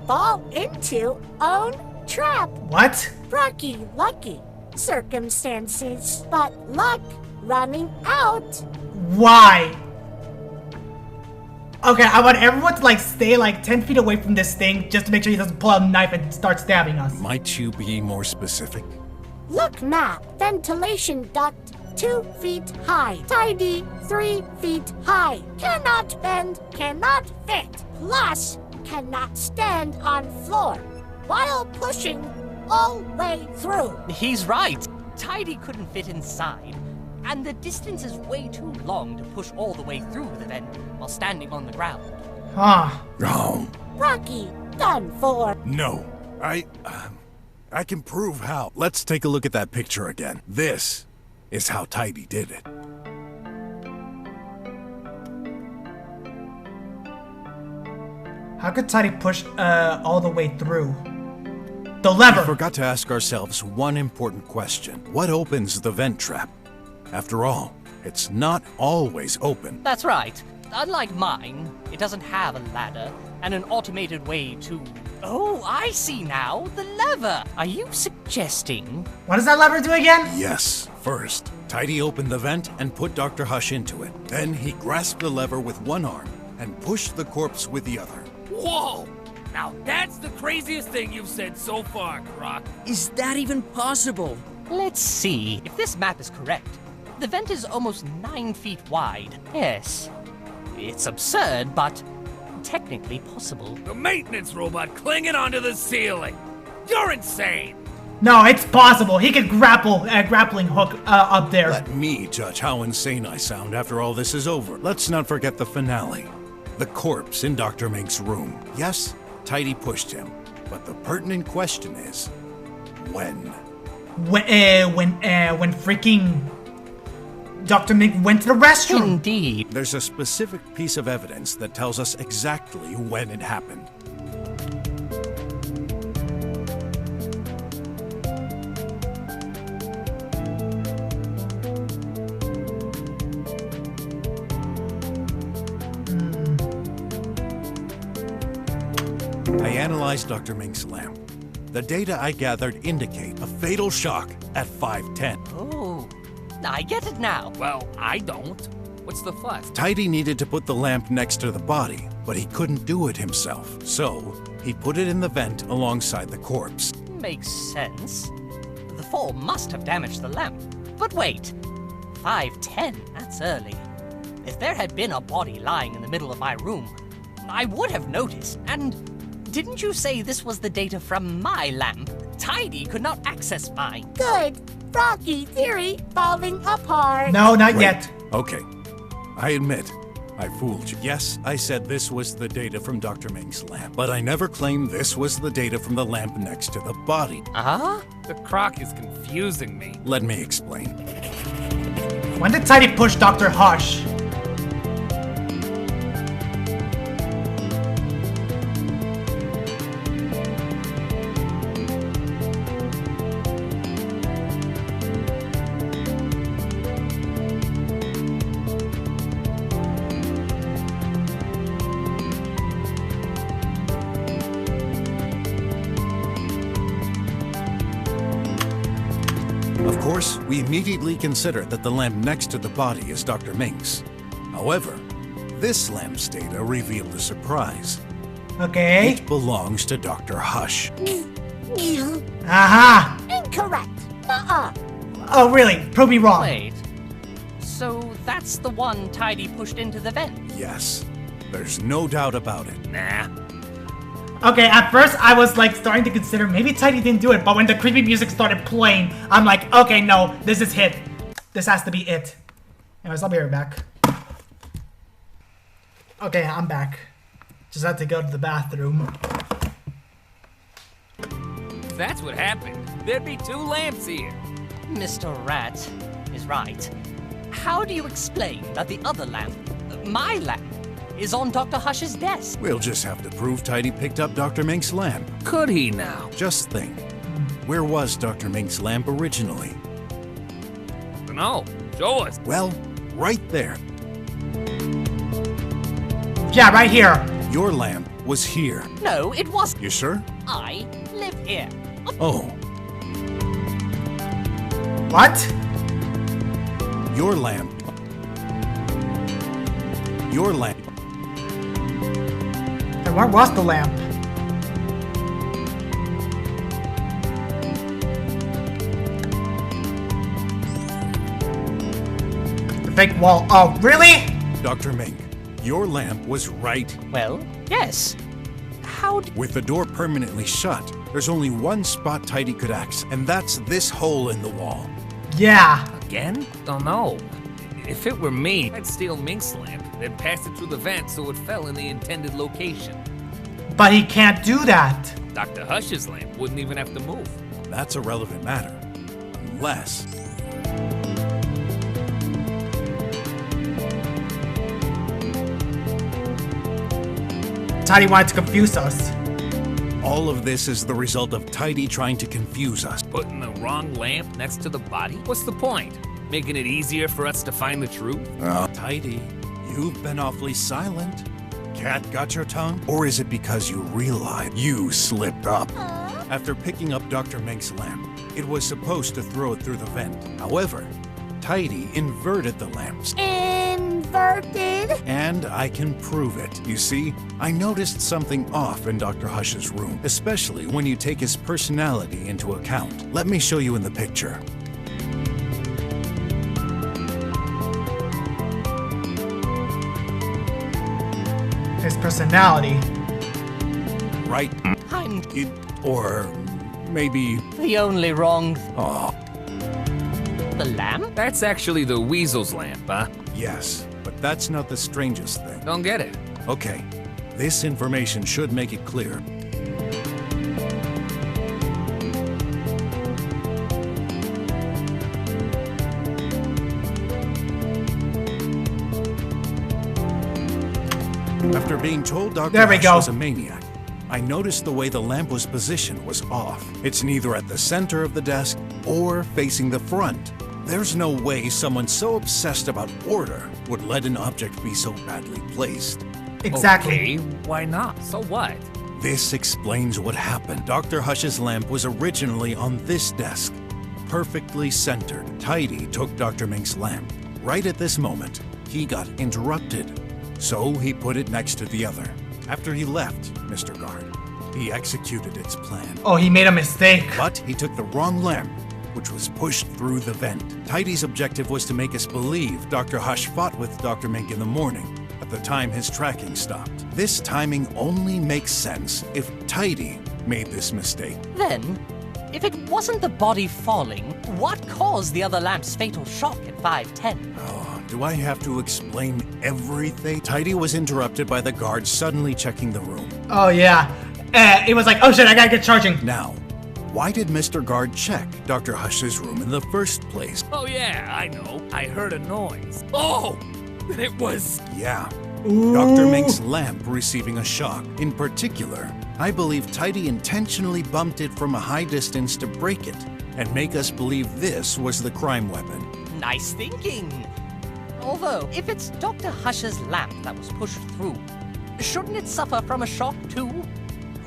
fall into own trap. What? Brocky lucky circumstances, but luck running out. Why? Okay, I want everyone to like stay like 10 feet away from this thing just to make sure he doesn't pull out a knife and start stabbing us. Might you be more specific? Look map. Ventilation duct 2 feet high. Tidy 3 feet high. Cannot bend, cannot fit. Plus, cannot stand on floor while pushing all way through. He's right. Tidy couldn't fit inside. And the distance is way too long to push all the way through the vent while standing on the ground. Huh. Oh. Rocky, done for. No. I can prove how. Let's take a look at that picture again. This is how Tidy did it. How could Tidy push all the way through? The lever! We forgot to ask ourselves one important question. What opens the vent trap? After all, it's not always open. That's right. Unlike mine, it doesn't have a ladder and an automated way to... Oh, I see now. The lever. Are you suggesting... What does that lever do again? Yes. First, Tidy opened the vent and put Dr. Hush into it. Then he grasped the lever with one arm and pushed the corpse with the other. Whoa! Now that's the craziest thing you've said so far, Brok. Is that even possible? Let's see. If this map is correct, the vent is almost 9 feet wide. Yes. It's absurd, but technically possible. The maintenance robot clinging onto the ceiling. You're insane! No, it's possible. He could grapple a grappling hook up there. Let me judge how insane I sound after all this is over. Let's not forget the finale. The corpse in Dr. Mink's room. Yes, Tidy pushed him, but the pertinent question is, when? When freaking Dr. Mink went to the restroom. Indeed. There's a specific piece of evidence that tells us exactly when it happened. I analyzed Dr. Mink's lamp. The data I gathered indicate a fatal shock at 5:10. Oh, I get it now. Well, I don't. What's the fuss? Tidy needed to put the lamp next to the body, but he couldn't do it himself. So, he put it in the vent alongside the corpse. Makes sense. The fall must have damaged the lamp. But wait, 5:10, that's early. If there had been a body lying in the middle of my room, I would have noticed. And didn't you say this was the data from my lamp? Tidy could not access mine. Good. Rocky theory falling apart. No, not Wait. yet. Okay, I admit, I fooled you. Yes, I said this was the data from Dr. Mink's lamp, but I never claimed this was the data from the lamp next to the body. The crock is confusing me. Let me explain. When did Tidy push Dr. Hush? Of course, we immediately considered that the lamp next to the body is Dr. Mink's. However, this lamp's data revealed a surprise. Okay. It belongs to Dr. Hush. Aha! Incorrect. Nuh-uh. Oh, really? Prove me wrong. Wait. So that's the one Tidy pushed into the vent? Yes, there's no doubt about it. Nah. Okay, at first I was like starting to consider maybe Tidy didn't do it, but when the creepy music started playing, I'm like, okay, no, this is it. This has to be it. Anyways, I'll be right back. Okay, I'm back. Just had to go to the bathroom. That's what happened. There'd be 2 lamps here. Mr. Rat is right. How do you explain that the other lamp, my lamp, is on Dr. Hush's desk? We'll just have to prove Tidy picked up Dr. Mink's lamp. Could he now? Just think. Where was Dr. Mink's lamp originally? No, show us. Well, right there. Yeah, right here. Your lamp was here. No, it wasn't. You sure? I live here. Oh, What? your lamp. Your lamp. And where was the lamp? The fake wall. Oh, really? Dr. Mink, your lamp was right. Well, yes. How d- With the door permanently shut, there's only one spot Tidy could access, and that's this hole in the wall. Yeah. Again? Don't know. If it were me, I'd steal Mink's lamp, then pass it through the vent so it fell in the intended location. But he can't do that. Dr. Hush's lamp wouldn't even have to move. That's a relevant matter. Unless... Tidy wanted to confuse us. all of this is the result of Tidy trying to confuse us. Putting the wrong lamp next to the body? What's the point? Making it easier for us to find the truth? Tidy, you've been awfully silent. Cat got your tongue? Or is it because you realize you slipped up? After picking up Dr. Mink's lamp, it was supposed to throw it through the vent. However, Tidy inverted the lamps. Inverted? And I can prove it. You see, I noticed something off in Dr. Hush's room, especially when you take his personality into account. Let me show you in the picture. His personality. Right? I'm Or maybe... the only wrong. Oh, The lamp? That's actually the weasel's lamp, huh? yes. But that's not the strangest thing. Don't get it. Okay, this information should make it clear. After being told Dr. There we Hush go. was a maniac, I noticed the way the lamp was positioned was off. It's neither at the center of the desk or facing the front. There's no way someone so obsessed about order would let an object be so badly placed. Exactly. Okay, why not? So what? This explains what happened. Dr. Hush's lamp was originally on this desk, perfectly centered. Tidy took Dr. Mink's lamp. Right at this moment, he got interrupted, so he put it next to the other. After he left, Mr. Guard, he executed its plan. Oh, he made a mistake. But he took the wrong lamp, which was pushed through the vent. Tidy's objective was to make us believe Dr. Hush fought with Dr. Mink in the morning, at the time his tracking stopped. This timing only makes sense if Tidy made this mistake. Then, if it wasn't the body falling, what caused the other lamp's fatal shock at 5:10? Oh, do I have to explain everything? Tidy was interrupted by the guard suddenly checking the room. Oh, yeah. It was like, oh shit, I gotta get charging. Now, why did Mr. Guard check Dr. Hush's room in the first place? Oh yeah, I know. I heard a noise. Oh! It was... Yeah, Ooh. Dr. Mink's lamp receiving a shock. In particular, I believe Tidy intentionally bumped it from a high distance to break it and make us believe this was the crime weapon. Nice thinking. Although, if it's Dr. Hush's lamp that was pushed through, shouldn't it suffer from a shock too?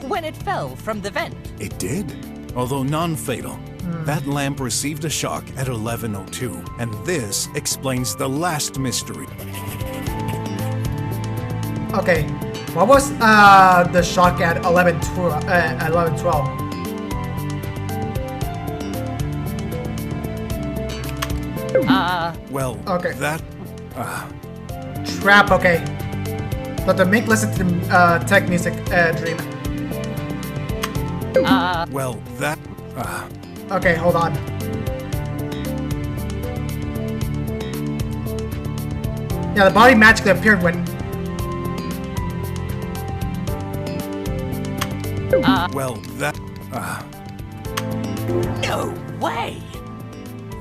When it fell from the vent? It did, although non-fatal. That lamp received a shock at 11:02, and this explains the last mystery. Okay. What was the shock at 11:12? Well, Okay. that... Trap, okay. Dr. Mink listened to the tech music dream. well, that... Okay, hold on. Yeah, the body magically appeared when... well, that... No way!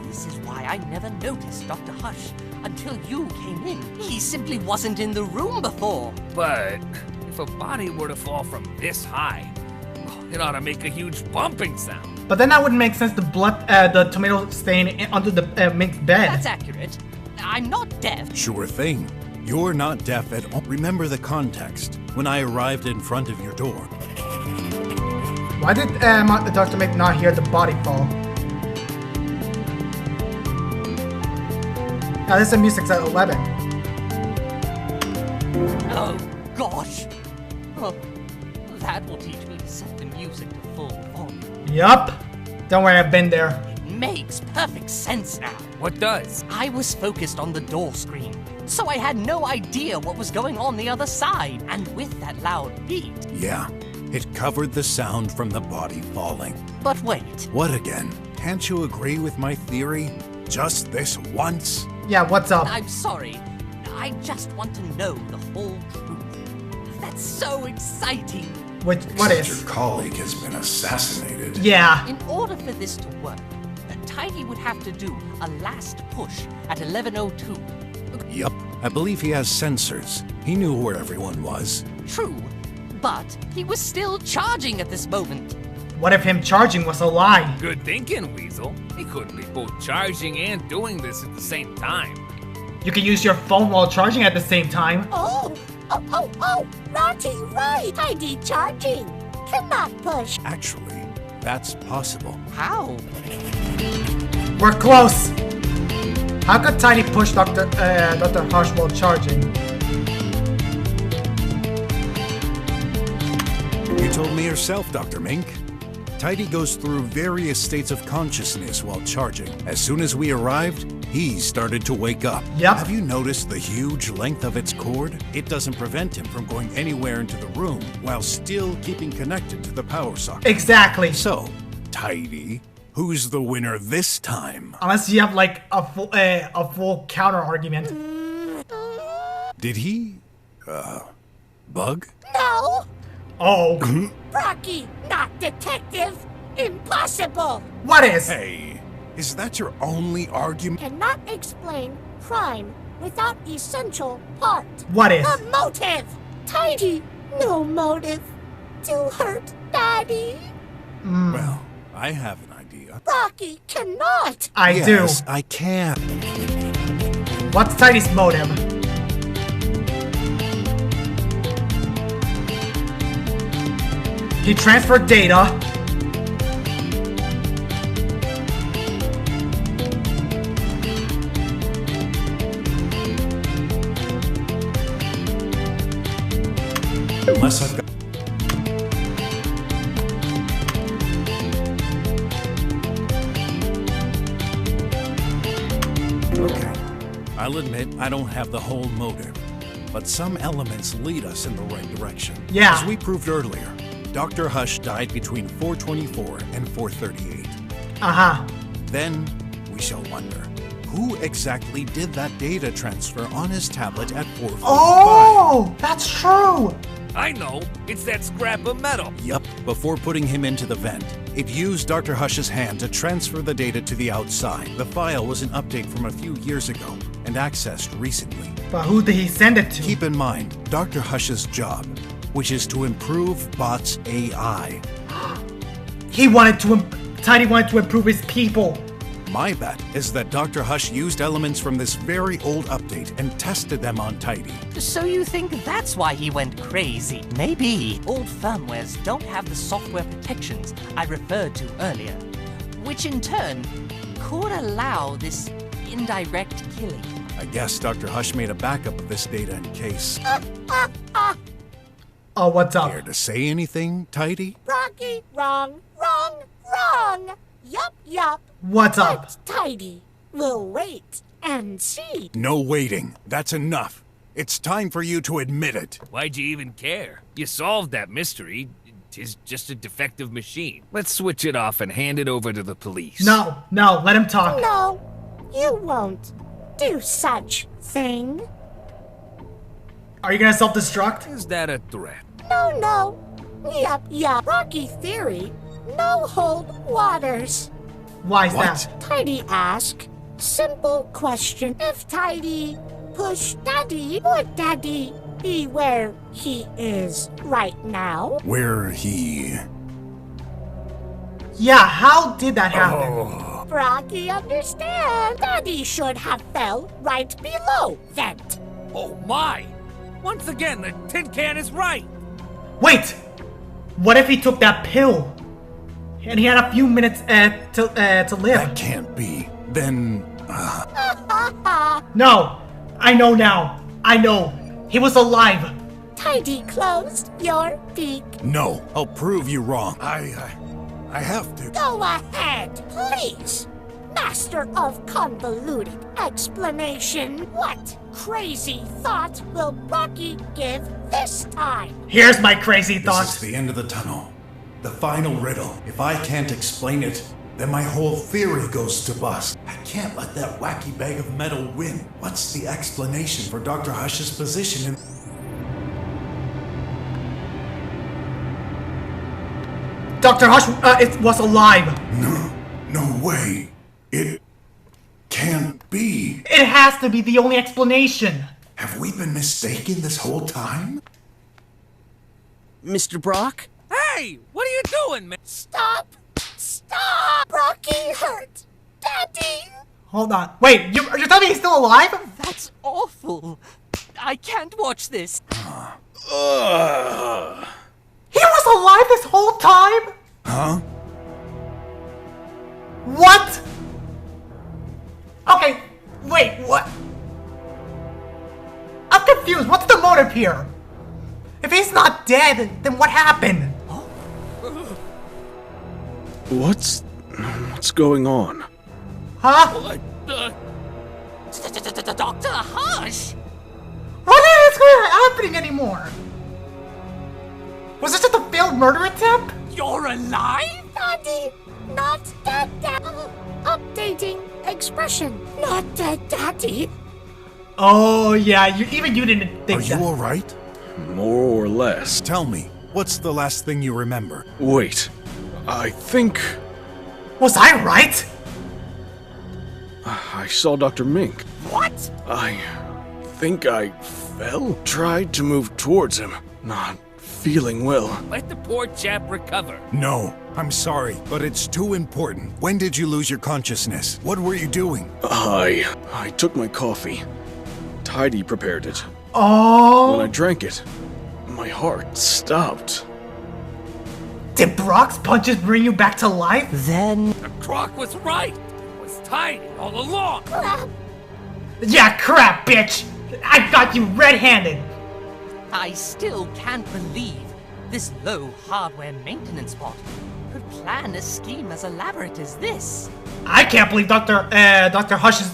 This is why I never noticed Dr. Hush until you came in. He simply wasn't in the room before. But if a body were to fall from this high, it ought to make a huge bumping sound. But then that wouldn't make sense. The tomato stain under the Mink's bed. That's accurate. I'm not deaf. Sure thing. You're not deaf at all. Remember the context when I arrived in front of your door. Why did Dr. Mink not hear the body fall? Now this is music's at 11. Oh, gosh. Oh, that will teach me to set the music to full volume. Yup. Don't worry, I've been there. It makes perfect sense now. What does? I was focused on the door screen, so I had no idea what was going on the other side. And with that loud beat... Yeah, it covered the sound from the body falling. But wait. What again? Can't you agree with my theory? Just this once? Yeah, what's up? I'm sorry. I just want to know the whole truth. That's so exciting. What Except is? your colleague has been assassinated. Yeah. In order for this to work, Tidy would have to do a last push at 11:02. Yup, I believe he has sensors. He knew where everyone was. True, but he was still charging at this moment. What if him charging was a lie? Good thinking, Weasel. He couldn't be both charging and doing this at the same time. You can use your phone while charging at the same time. Oh, Naughty, right. Tidy charging. Cannot push. Actually, that's possible. How? We're close. How could Tidy push Dr. Hush while charging? You told me yourself, Dr. Mink. Tidy goes through various states of consciousness while charging. As soon as we arrived, he started to wake up. Yep. Have you noticed the huge length of its cord? It doesn't prevent him from going anywhere into the room while still keeping connected to the power socket. Exactly. So, Tidy, who's the winner this time? Unless you have like a full counter argument. Did he, bug? No. Oh. Brocky, not detective. Impossible. What is? Hey, is that your only argument? Cannot explain crime without essential part. What is? The motive. Tidy, no motive to hurt Daddy. Well, I have an idea. Brocky cannot. I Yes, do. I can. What's Tidy's motive? He transferred data. Unless I've got... Okay. I'll admit I don't have the whole motive, but some elements lead us in the right direction. Yeah. As we proved earlier, Dr. Hush died between 4:24 and 4:38. Uh-huh. Then we shall wonder, who exactly did that data transfer on his tablet at 4:45? Oh, that's true. I know. It's that scrap of metal. Yup, before putting him into the vent. It used Dr. Hush's hand to transfer the data to the outside. The file was an update from a few years ago and accessed recently. But who did he send it to? Keep in mind, Dr. Hush's job, which is to improve bots' AI. He wanted to. Tidy wanted to improve his people. My bet is that Dr. Hush used elements from this very old update and tested them on Tidy. So you think that's why he went crazy? Maybe. Old firmwares don't have the software protections I referred to earlier, which in turn could allow this indirect killing. I guess Dr. Hush made a backup of this data in case. Oh, what's up? Care to say anything, Tidy? Brocky, wrong. Yup. What's up? But Tidy, we'll wait and see. No waiting. That's enough. It's time for you to admit it. Why'd you even care? You solved that mystery. 'Tis just a defective machine. Let's switch it off and hand it over to the police. No, let him talk. No, you won't do such thing. Are you gonna self-destruct? Is that a threat? No. Yup. Rocky theory. No hold waters. Why is What? that? Tidy ask. Simple question. If Tidy push Daddy, would Daddy be where he is right now? Where he Yeah, how did that happen? Brocky, understand. Daddy should have fell right below vent. Oh my! Once again, the tin can is right! Wait! What if he took that pill? And he had a few minutes to live. That can't be. Then, No! I know now. I know. He was alive. Tidy closed your beak. no, I'll prove you wrong. I have to. Go ahead, please. Master of convoluted explanation. What crazy thought will Brocky give this time? Here's my crazy This thought. is the end of the tunnel. The final riddle. If I can't explain it, then my whole theory goes to bust. I can't let that wacky bag of metal win. What's the explanation for Dr. Hush's position in... Dr. Hush it was alive. No way. It can't be. It has to be the only explanation. Have we been mistaken this whole time? Mr. Brok? Hey! What are you doing, man? Stop! Stop! Brocky hurt. Daddy! Hold on. Wait, you're telling me he's still alive? That's awful. I can't watch this. He was alive this whole time? Huh? What? Okay, wait, what? I'm confused. What's the motive here? If he's not dead, then what happened? What's going on? Huh? Dr. Hush! What is happening anymore? Was this just a failed murder attempt? You're alive? Daddy! Not dead, Daddy! Updating expression. Not dead, Daddy. Oh yeah, even you didn't Are think you that. alright? More or less. Tell me, what's the last thing you remember? Wait, I think Was I right? I saw Dr. Mink. What? I think I fell. Tried to move towards him, not feeling well. Let the poor chap recover. No, I'm sorry, but it's too important. When did you lose your consciousness? What were you doing? I took my coffee. Tidy prepared it. Oh. When I drank it, my heart stopped. Did Brock's punches bring you back to life? Then... The croc was right. It was tiny all along. Crap. Yeah, crap, bitch! I got you red-handed! I still can't believe this low hardware maintenance bot could plan a scheme as elaborate as this. I can't believe Dr. Hush's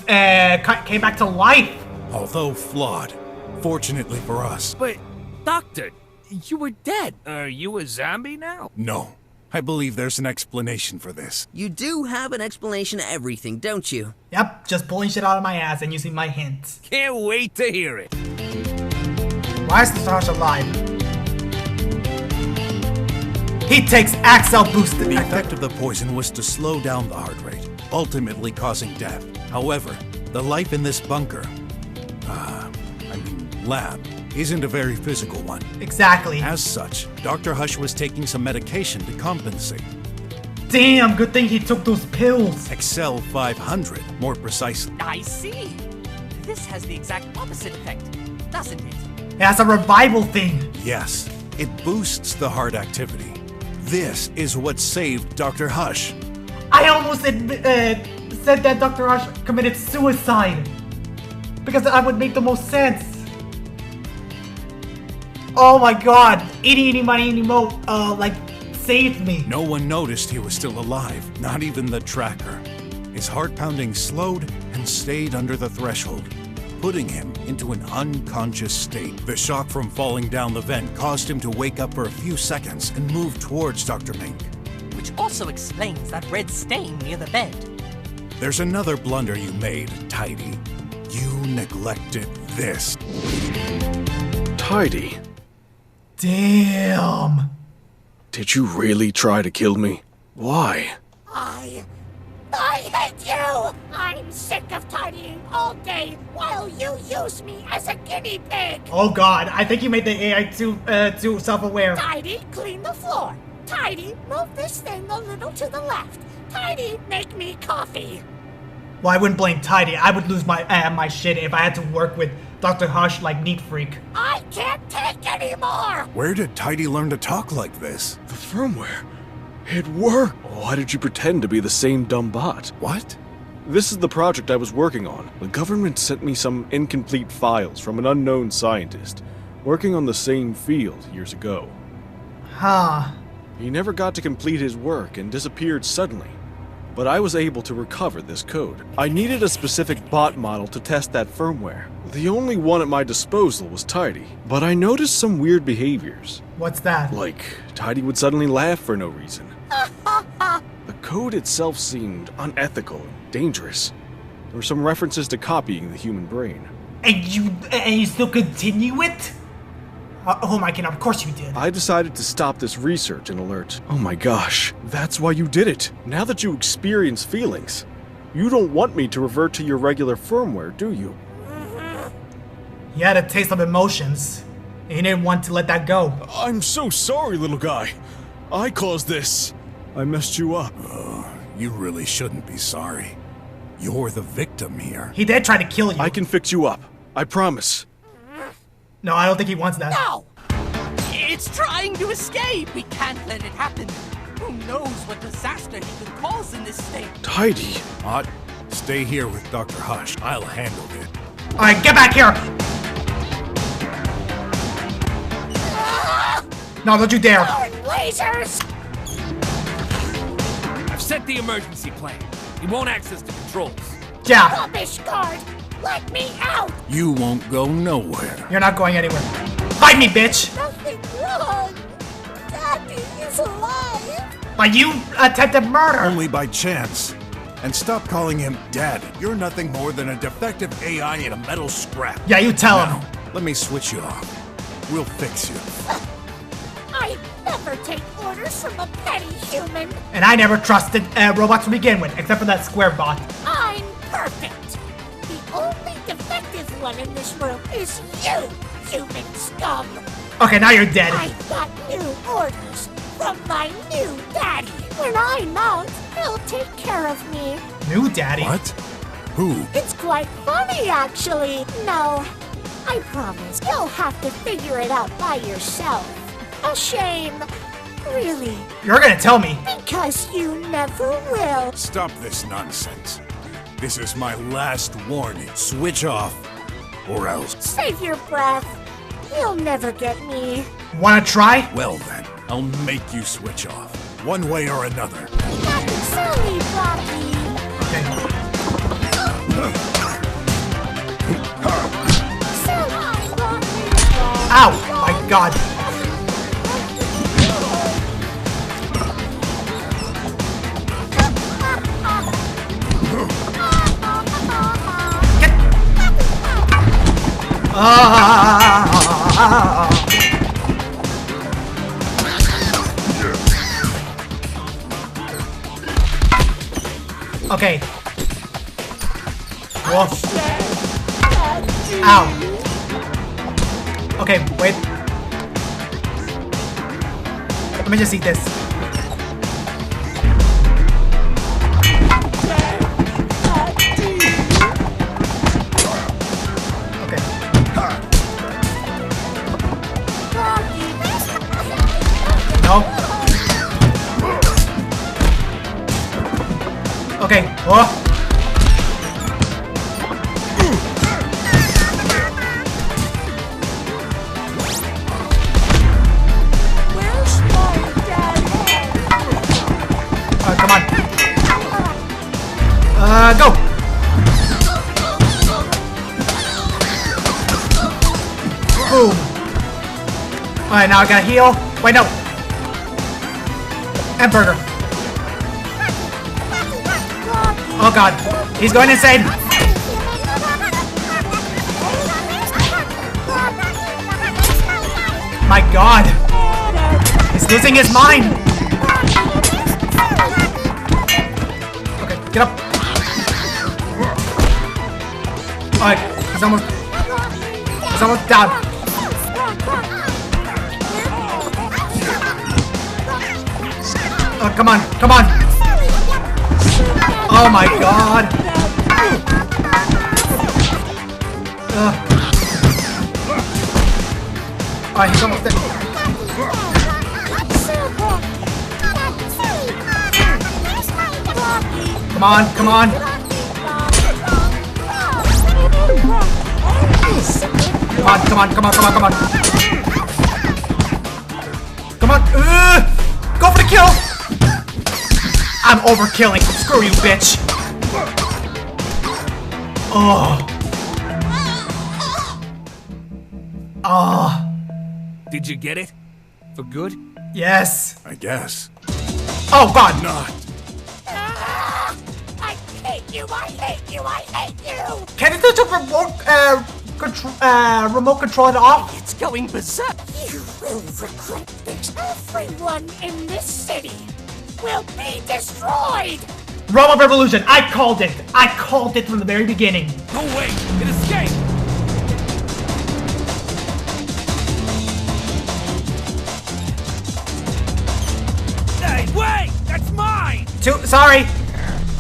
came back to life! Although flawed, fortunately for us. But, Doctor, you were dead. Are you a zombie now? No, I believe there's an explanation for this. You do have an explanation to everything, don't you? Yep, just pulling shit out of my ass and using my hints. Can't wait to hear it. Why is Dr. Hush alive? He takes Axel boosted. The effect of the poison was to slow down the heart rate, ultimately causing death. However, the life in this bunker, lab, isn't a very physical one. Exactly. As such, Dr. Hush was taking some medication to compensate. Damn, good thing he took those pills. Excel 500, more precisely. I see. This has the exact opposite effect, doesn't it? It has a revival thing. Yes, it boosts the heart activity. This is what saved Dr. Hush. I almost said that Dr. Hush committed suicide. Because that would make the most sense. Oh my god. Eeny, miny, moe, saved me. No one noticed he was still alive, not even the tracker. His heart pounding slowed and stayed under the threshold, putting him into an unconscious state. The shock from falling down the vent caused him to wake up for a few seconds and move towards Dr. Mink. Which also explains that red stain near the bed. There's another blunder you made, Tidy. You neglected this. Tidy, Damn. did you really try to kill me? Why? I hate you! I'm sick of tidying all day while you use me as a guinea pig! Oh god, I think you made the AI too self-aware. Tidy, clean the floor. Tidy, move this thing a little to the left. Tidy, make me coffee. Well, I wouldn't blame Tidy. I would lose my my shit if I had to work with Dr. Hush like Neat Freak. I can't take anymore! Where did Tidy learn to talk like this? The firmware. It worked. Why did you pretend to be the same dumb bot? What? This is the project I was working on. The government sent me some incomplete files from an unknown scientist working on the same field years ago. Huh. He never got to complete his work and disappeared suddenly. But I was able to recover this code. I needed a specific bot model to test that firmware. The only one at my disposal was Tidy, but I noticed some weird behaviors. What's that? Like, Tidy would suddenly laugh for no reason. The code itself seemed unethical and dangerous. There were some references to copying the human brain. And you still continue it? Oh my god, of course you did. I decided to stop this research and alert. Oh my gosh, that's why you did it. Now that you experience feelings, you don't want me to revert to your regular firmware, do you? You had a taste of emotions, and you didn't want to let that go. I'm so sorry, little guy. I caused this. I messed you up. You really shouldn't be sorry. You're the victim here. He did try to kill you. I can fix you up. I promise. No, I don't think he wants that. No! It's trying to escape! We can't let it happen! Who knows what disaster he could cause in this state? Tidy. Ott, stay here with Dr. Hush. I'll handle it. Alright, get back here! No, don't you dare! Lasers! I've set the emergency plan. He won't access the controls. Yeah, Rubbish guard! Let me out! You won't go nowhere. you're not going anywhere. Fight me, bitch! Nothing wrong! Daddy is alive! But you attempted murder! Only by chance. And stop calling him Dad. You're nothing more than a defective AI in a metal scrap. Yeah, you tell him. Now, let me switch you off. We'll fix you. I never take orders from a petty human! And I never trusted robots to begin with, except for that square bot. I'm perfect! The only defective one in this room is you, human scum! Okay, now you're dead. I've got new orders from my new daddy. When I'm out, he'll take care of me. New daddy? What? Who? It's quite funny, actually. No, I promise you'll have to figure it out by yourself. A shame. Really. You're gonna tell me. Because you never will. Stop this nonsense. This is my last warning. Switch off, or else. Save your breath. You'll never get me. Wanna try? Well then, I'll make you switch off. One way or another. Not silly, Blocky. Okay. Silly, Blocky. Ow! My god. Okay. Whoa. Ow. Okay, wait. Let me just eat this. Okay. No. Okay. Oh. Where's my daddy? Come on. Go. Boom. Alright, now I gotta heal. Wait, no. And burger. Oh god. He's going insane. My god. He's losing his mind. Okay, get up. Alright, he's almost down. Come on, come on! Oh my god! Alright, he's almost dead. Come on, come on! Come on, come on, come on, come on, come on! Come on! Go for the kill! I'm overkilling. Screw you, bitch! Oh. Oh. Did you get it? For good? Yes. I guess. Oh god! Not. I hate you, I hate you, I hate you! Can it just remote control it off? It's going berserk. You will regret this. Everyone in this city will be destroyed! Robot Revolution! I called it! I called it from the very beginning! No way! It escaped! Hey, wait! That's mine! Sorry!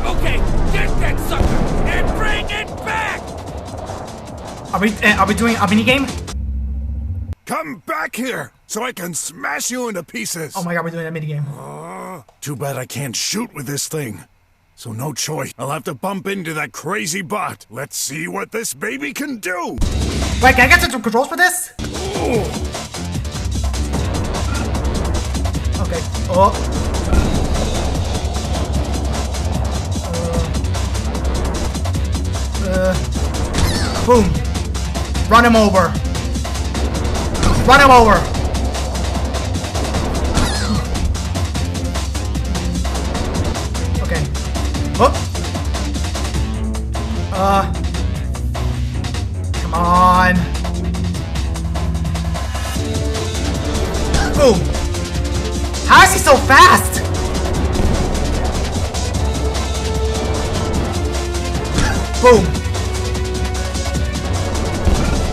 Okay, get that sucker and bring it back! Are we doing a mini game? Come back here so I can smash you into pieces. Oh my god, we're doing a mini game. Too bad I can't shoot with this thing. So no choice. I'll have to bump into that crazy bot. Let's see what this baby can do. Wait, can I get some controls for this? Okay. Oh. Boom. Run him over. Run him over. Okay. Oh. Come on. Boom. How is he so fast? Boom.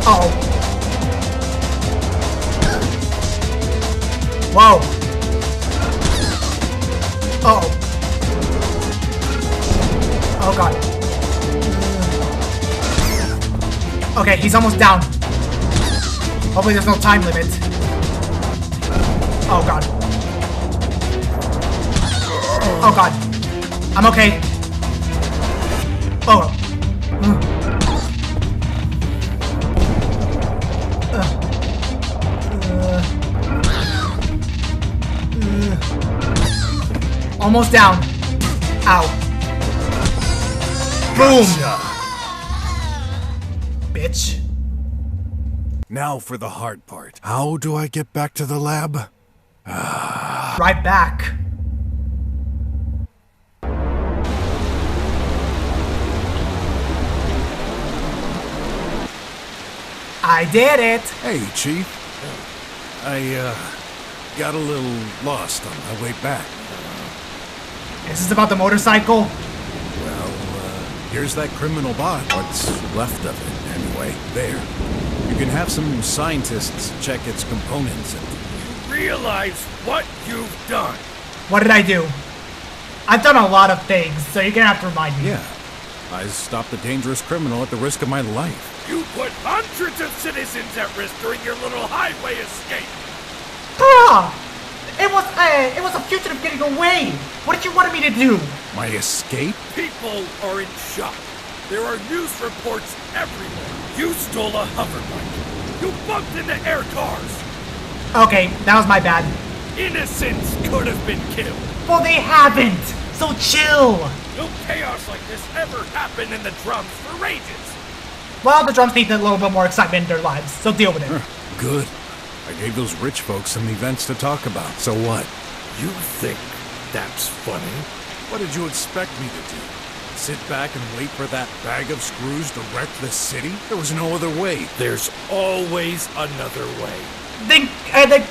Uh-oh. Whoa. Uh-oh. Oh god. Okay, he's almost down. Hopefully there's no time limit. Oh god. Oh god. I'm okay. Oh. Almost down. Ow. Boom. Bitch. Now for the hard part. How do I get back to the lab? Right back. I did it. Hey, Chief. I, got a little lost on my way back. Is this about the motorcycle? Well, here's that criminal bot. What's left of it, anyway. There. You can have some scientists check its components and... Realize what you've done. What did I do? I've done a lot of things, so you're gonna have to remind me. Yeah. I stopped a dangerous criminal at the risk of my life. You put hundreds of citizens at risk during your little highway escape. Bruh! It was a fugitive getting away! What did you want me to do? My escape? People are in shock. There are news reports everywhere. You stole a hoverbike. You bumped into air cars. Okay, that was my bad. Innocents could have been killed. Well, they haven't! So chill! No chaos like this ever happened in the drums for ages. Well, the drums need a little bit more excitement in their lives, so deal with it. Good. I gave those rich folks some events to talk about, so what? You think that's funny? What did you expect me to do? Sit back and wait for that bag of screws to wreck the city? There was no other way. There's always another way. Then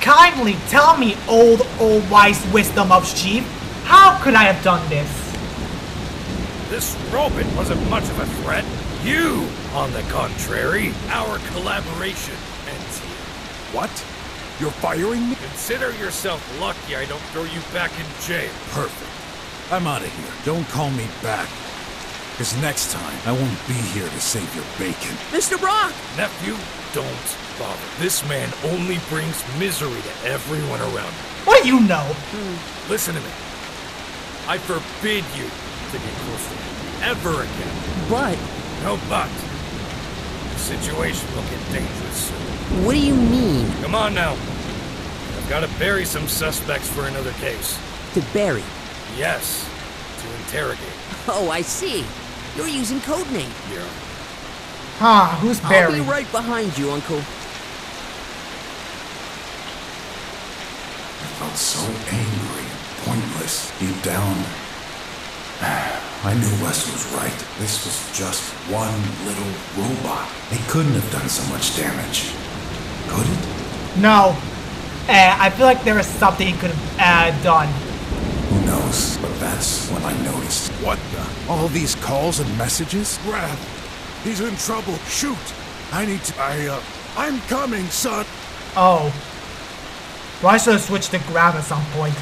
kindly tell me, old wise wisdom of Chief, how could I have done this? This robot wasn't much of a threat. You, on the contrary, our collaboration ends here. What? You're firing me? Consider yourself lucky I don't throw you back in jail. Perfect. I'm out of here. Don't call me back. Because next time, I won't be here to save your bacon. Mr. Brok! Nephew, don't bother. This man only brings misery to everyone around him. What do you know? Listen to me. I forbid you to get close to him ever again. But No but. The situation will get dangerous soon. what do you mean? Come on now. I've got to bury some suspects for another case. To bury? Yes, to interrogate. Oh, I see. You're using codename. Yeah. Huh, who's Barry? I'll be right behind you, Uncle. I felt so angry and pointless. Deep down, I knew Wes was right. This was just one little robot. It couldn't have done so much damage. Could it? No. I feel like there was something he could have done. Who knows? But that's when I noticed. What the? All these calls and messages? Grab. He's in trouble. Shoot. I need to... I'm coming, son. Oh. Well, I should have switched to grab at some point.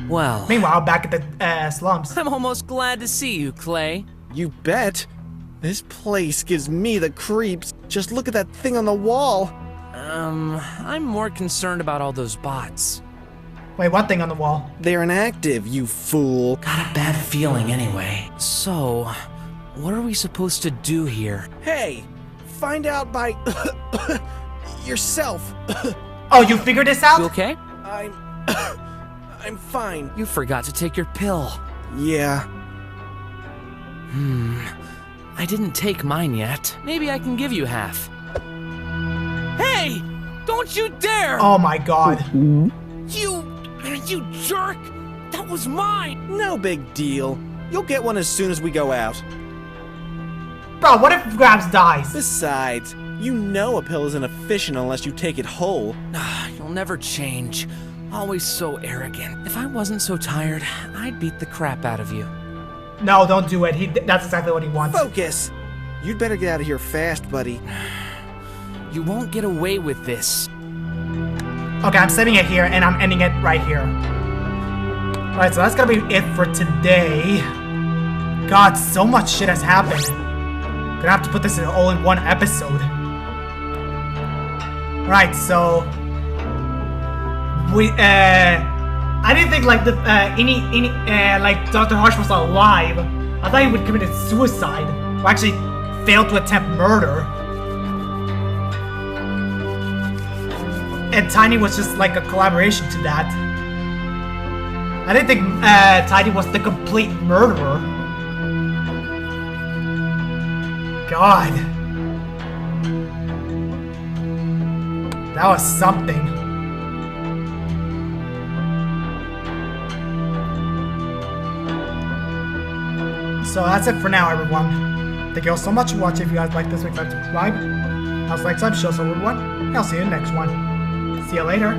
Well, Meanwhile, back at the slums. I'm almost glad to see you, Clay. You bet. This place gives me the creeps. Just look at that thing on the wall. I'm more concerned about all those bots. Wait, what thing on the wall? They're inactive, you fool. Got a bad feeling anyway. So, what are we supposed to do here? Hey, find out by yourself. Oh, you figured this out? You okay? I'm fine. You forgot to take your pill. Yeah. I didn't take mine yet. Maybe I can give you half. Hey! Don't you dare! Oh my god. You jerk! That was mine! No big deal. You'll get one as soon as we go out. Bro, what if Grabs dies? Besides, you know a pill isn't efficient unless you take it whole. You'll never change. Always so arrogant. If I wasn't so tired, I'd beat the crap out of you. No, don't do it. That's exactly what he wants. Focus! You'd better get out of here fast, buddy. You won't get away with this. Okay, I'm setting it here, and I'm ending it right here. Alright, so that's gonna be it for today. God, so much shit has happened. Gonna have to put this all in one episode. Right, so... I didn't think like like Dr. Harsh was alive. I thought he would commit suicide, or actually failed to attempt murder. And Tiny was just like a collaboration to that. I didn't think Tiny was the complete murderer. God, that was something. So that's it for now, everyone. Thank you all so much for watching. If you guys like this, subscribe. House like sub, show so everyone. I'll see you in the next one. See you later.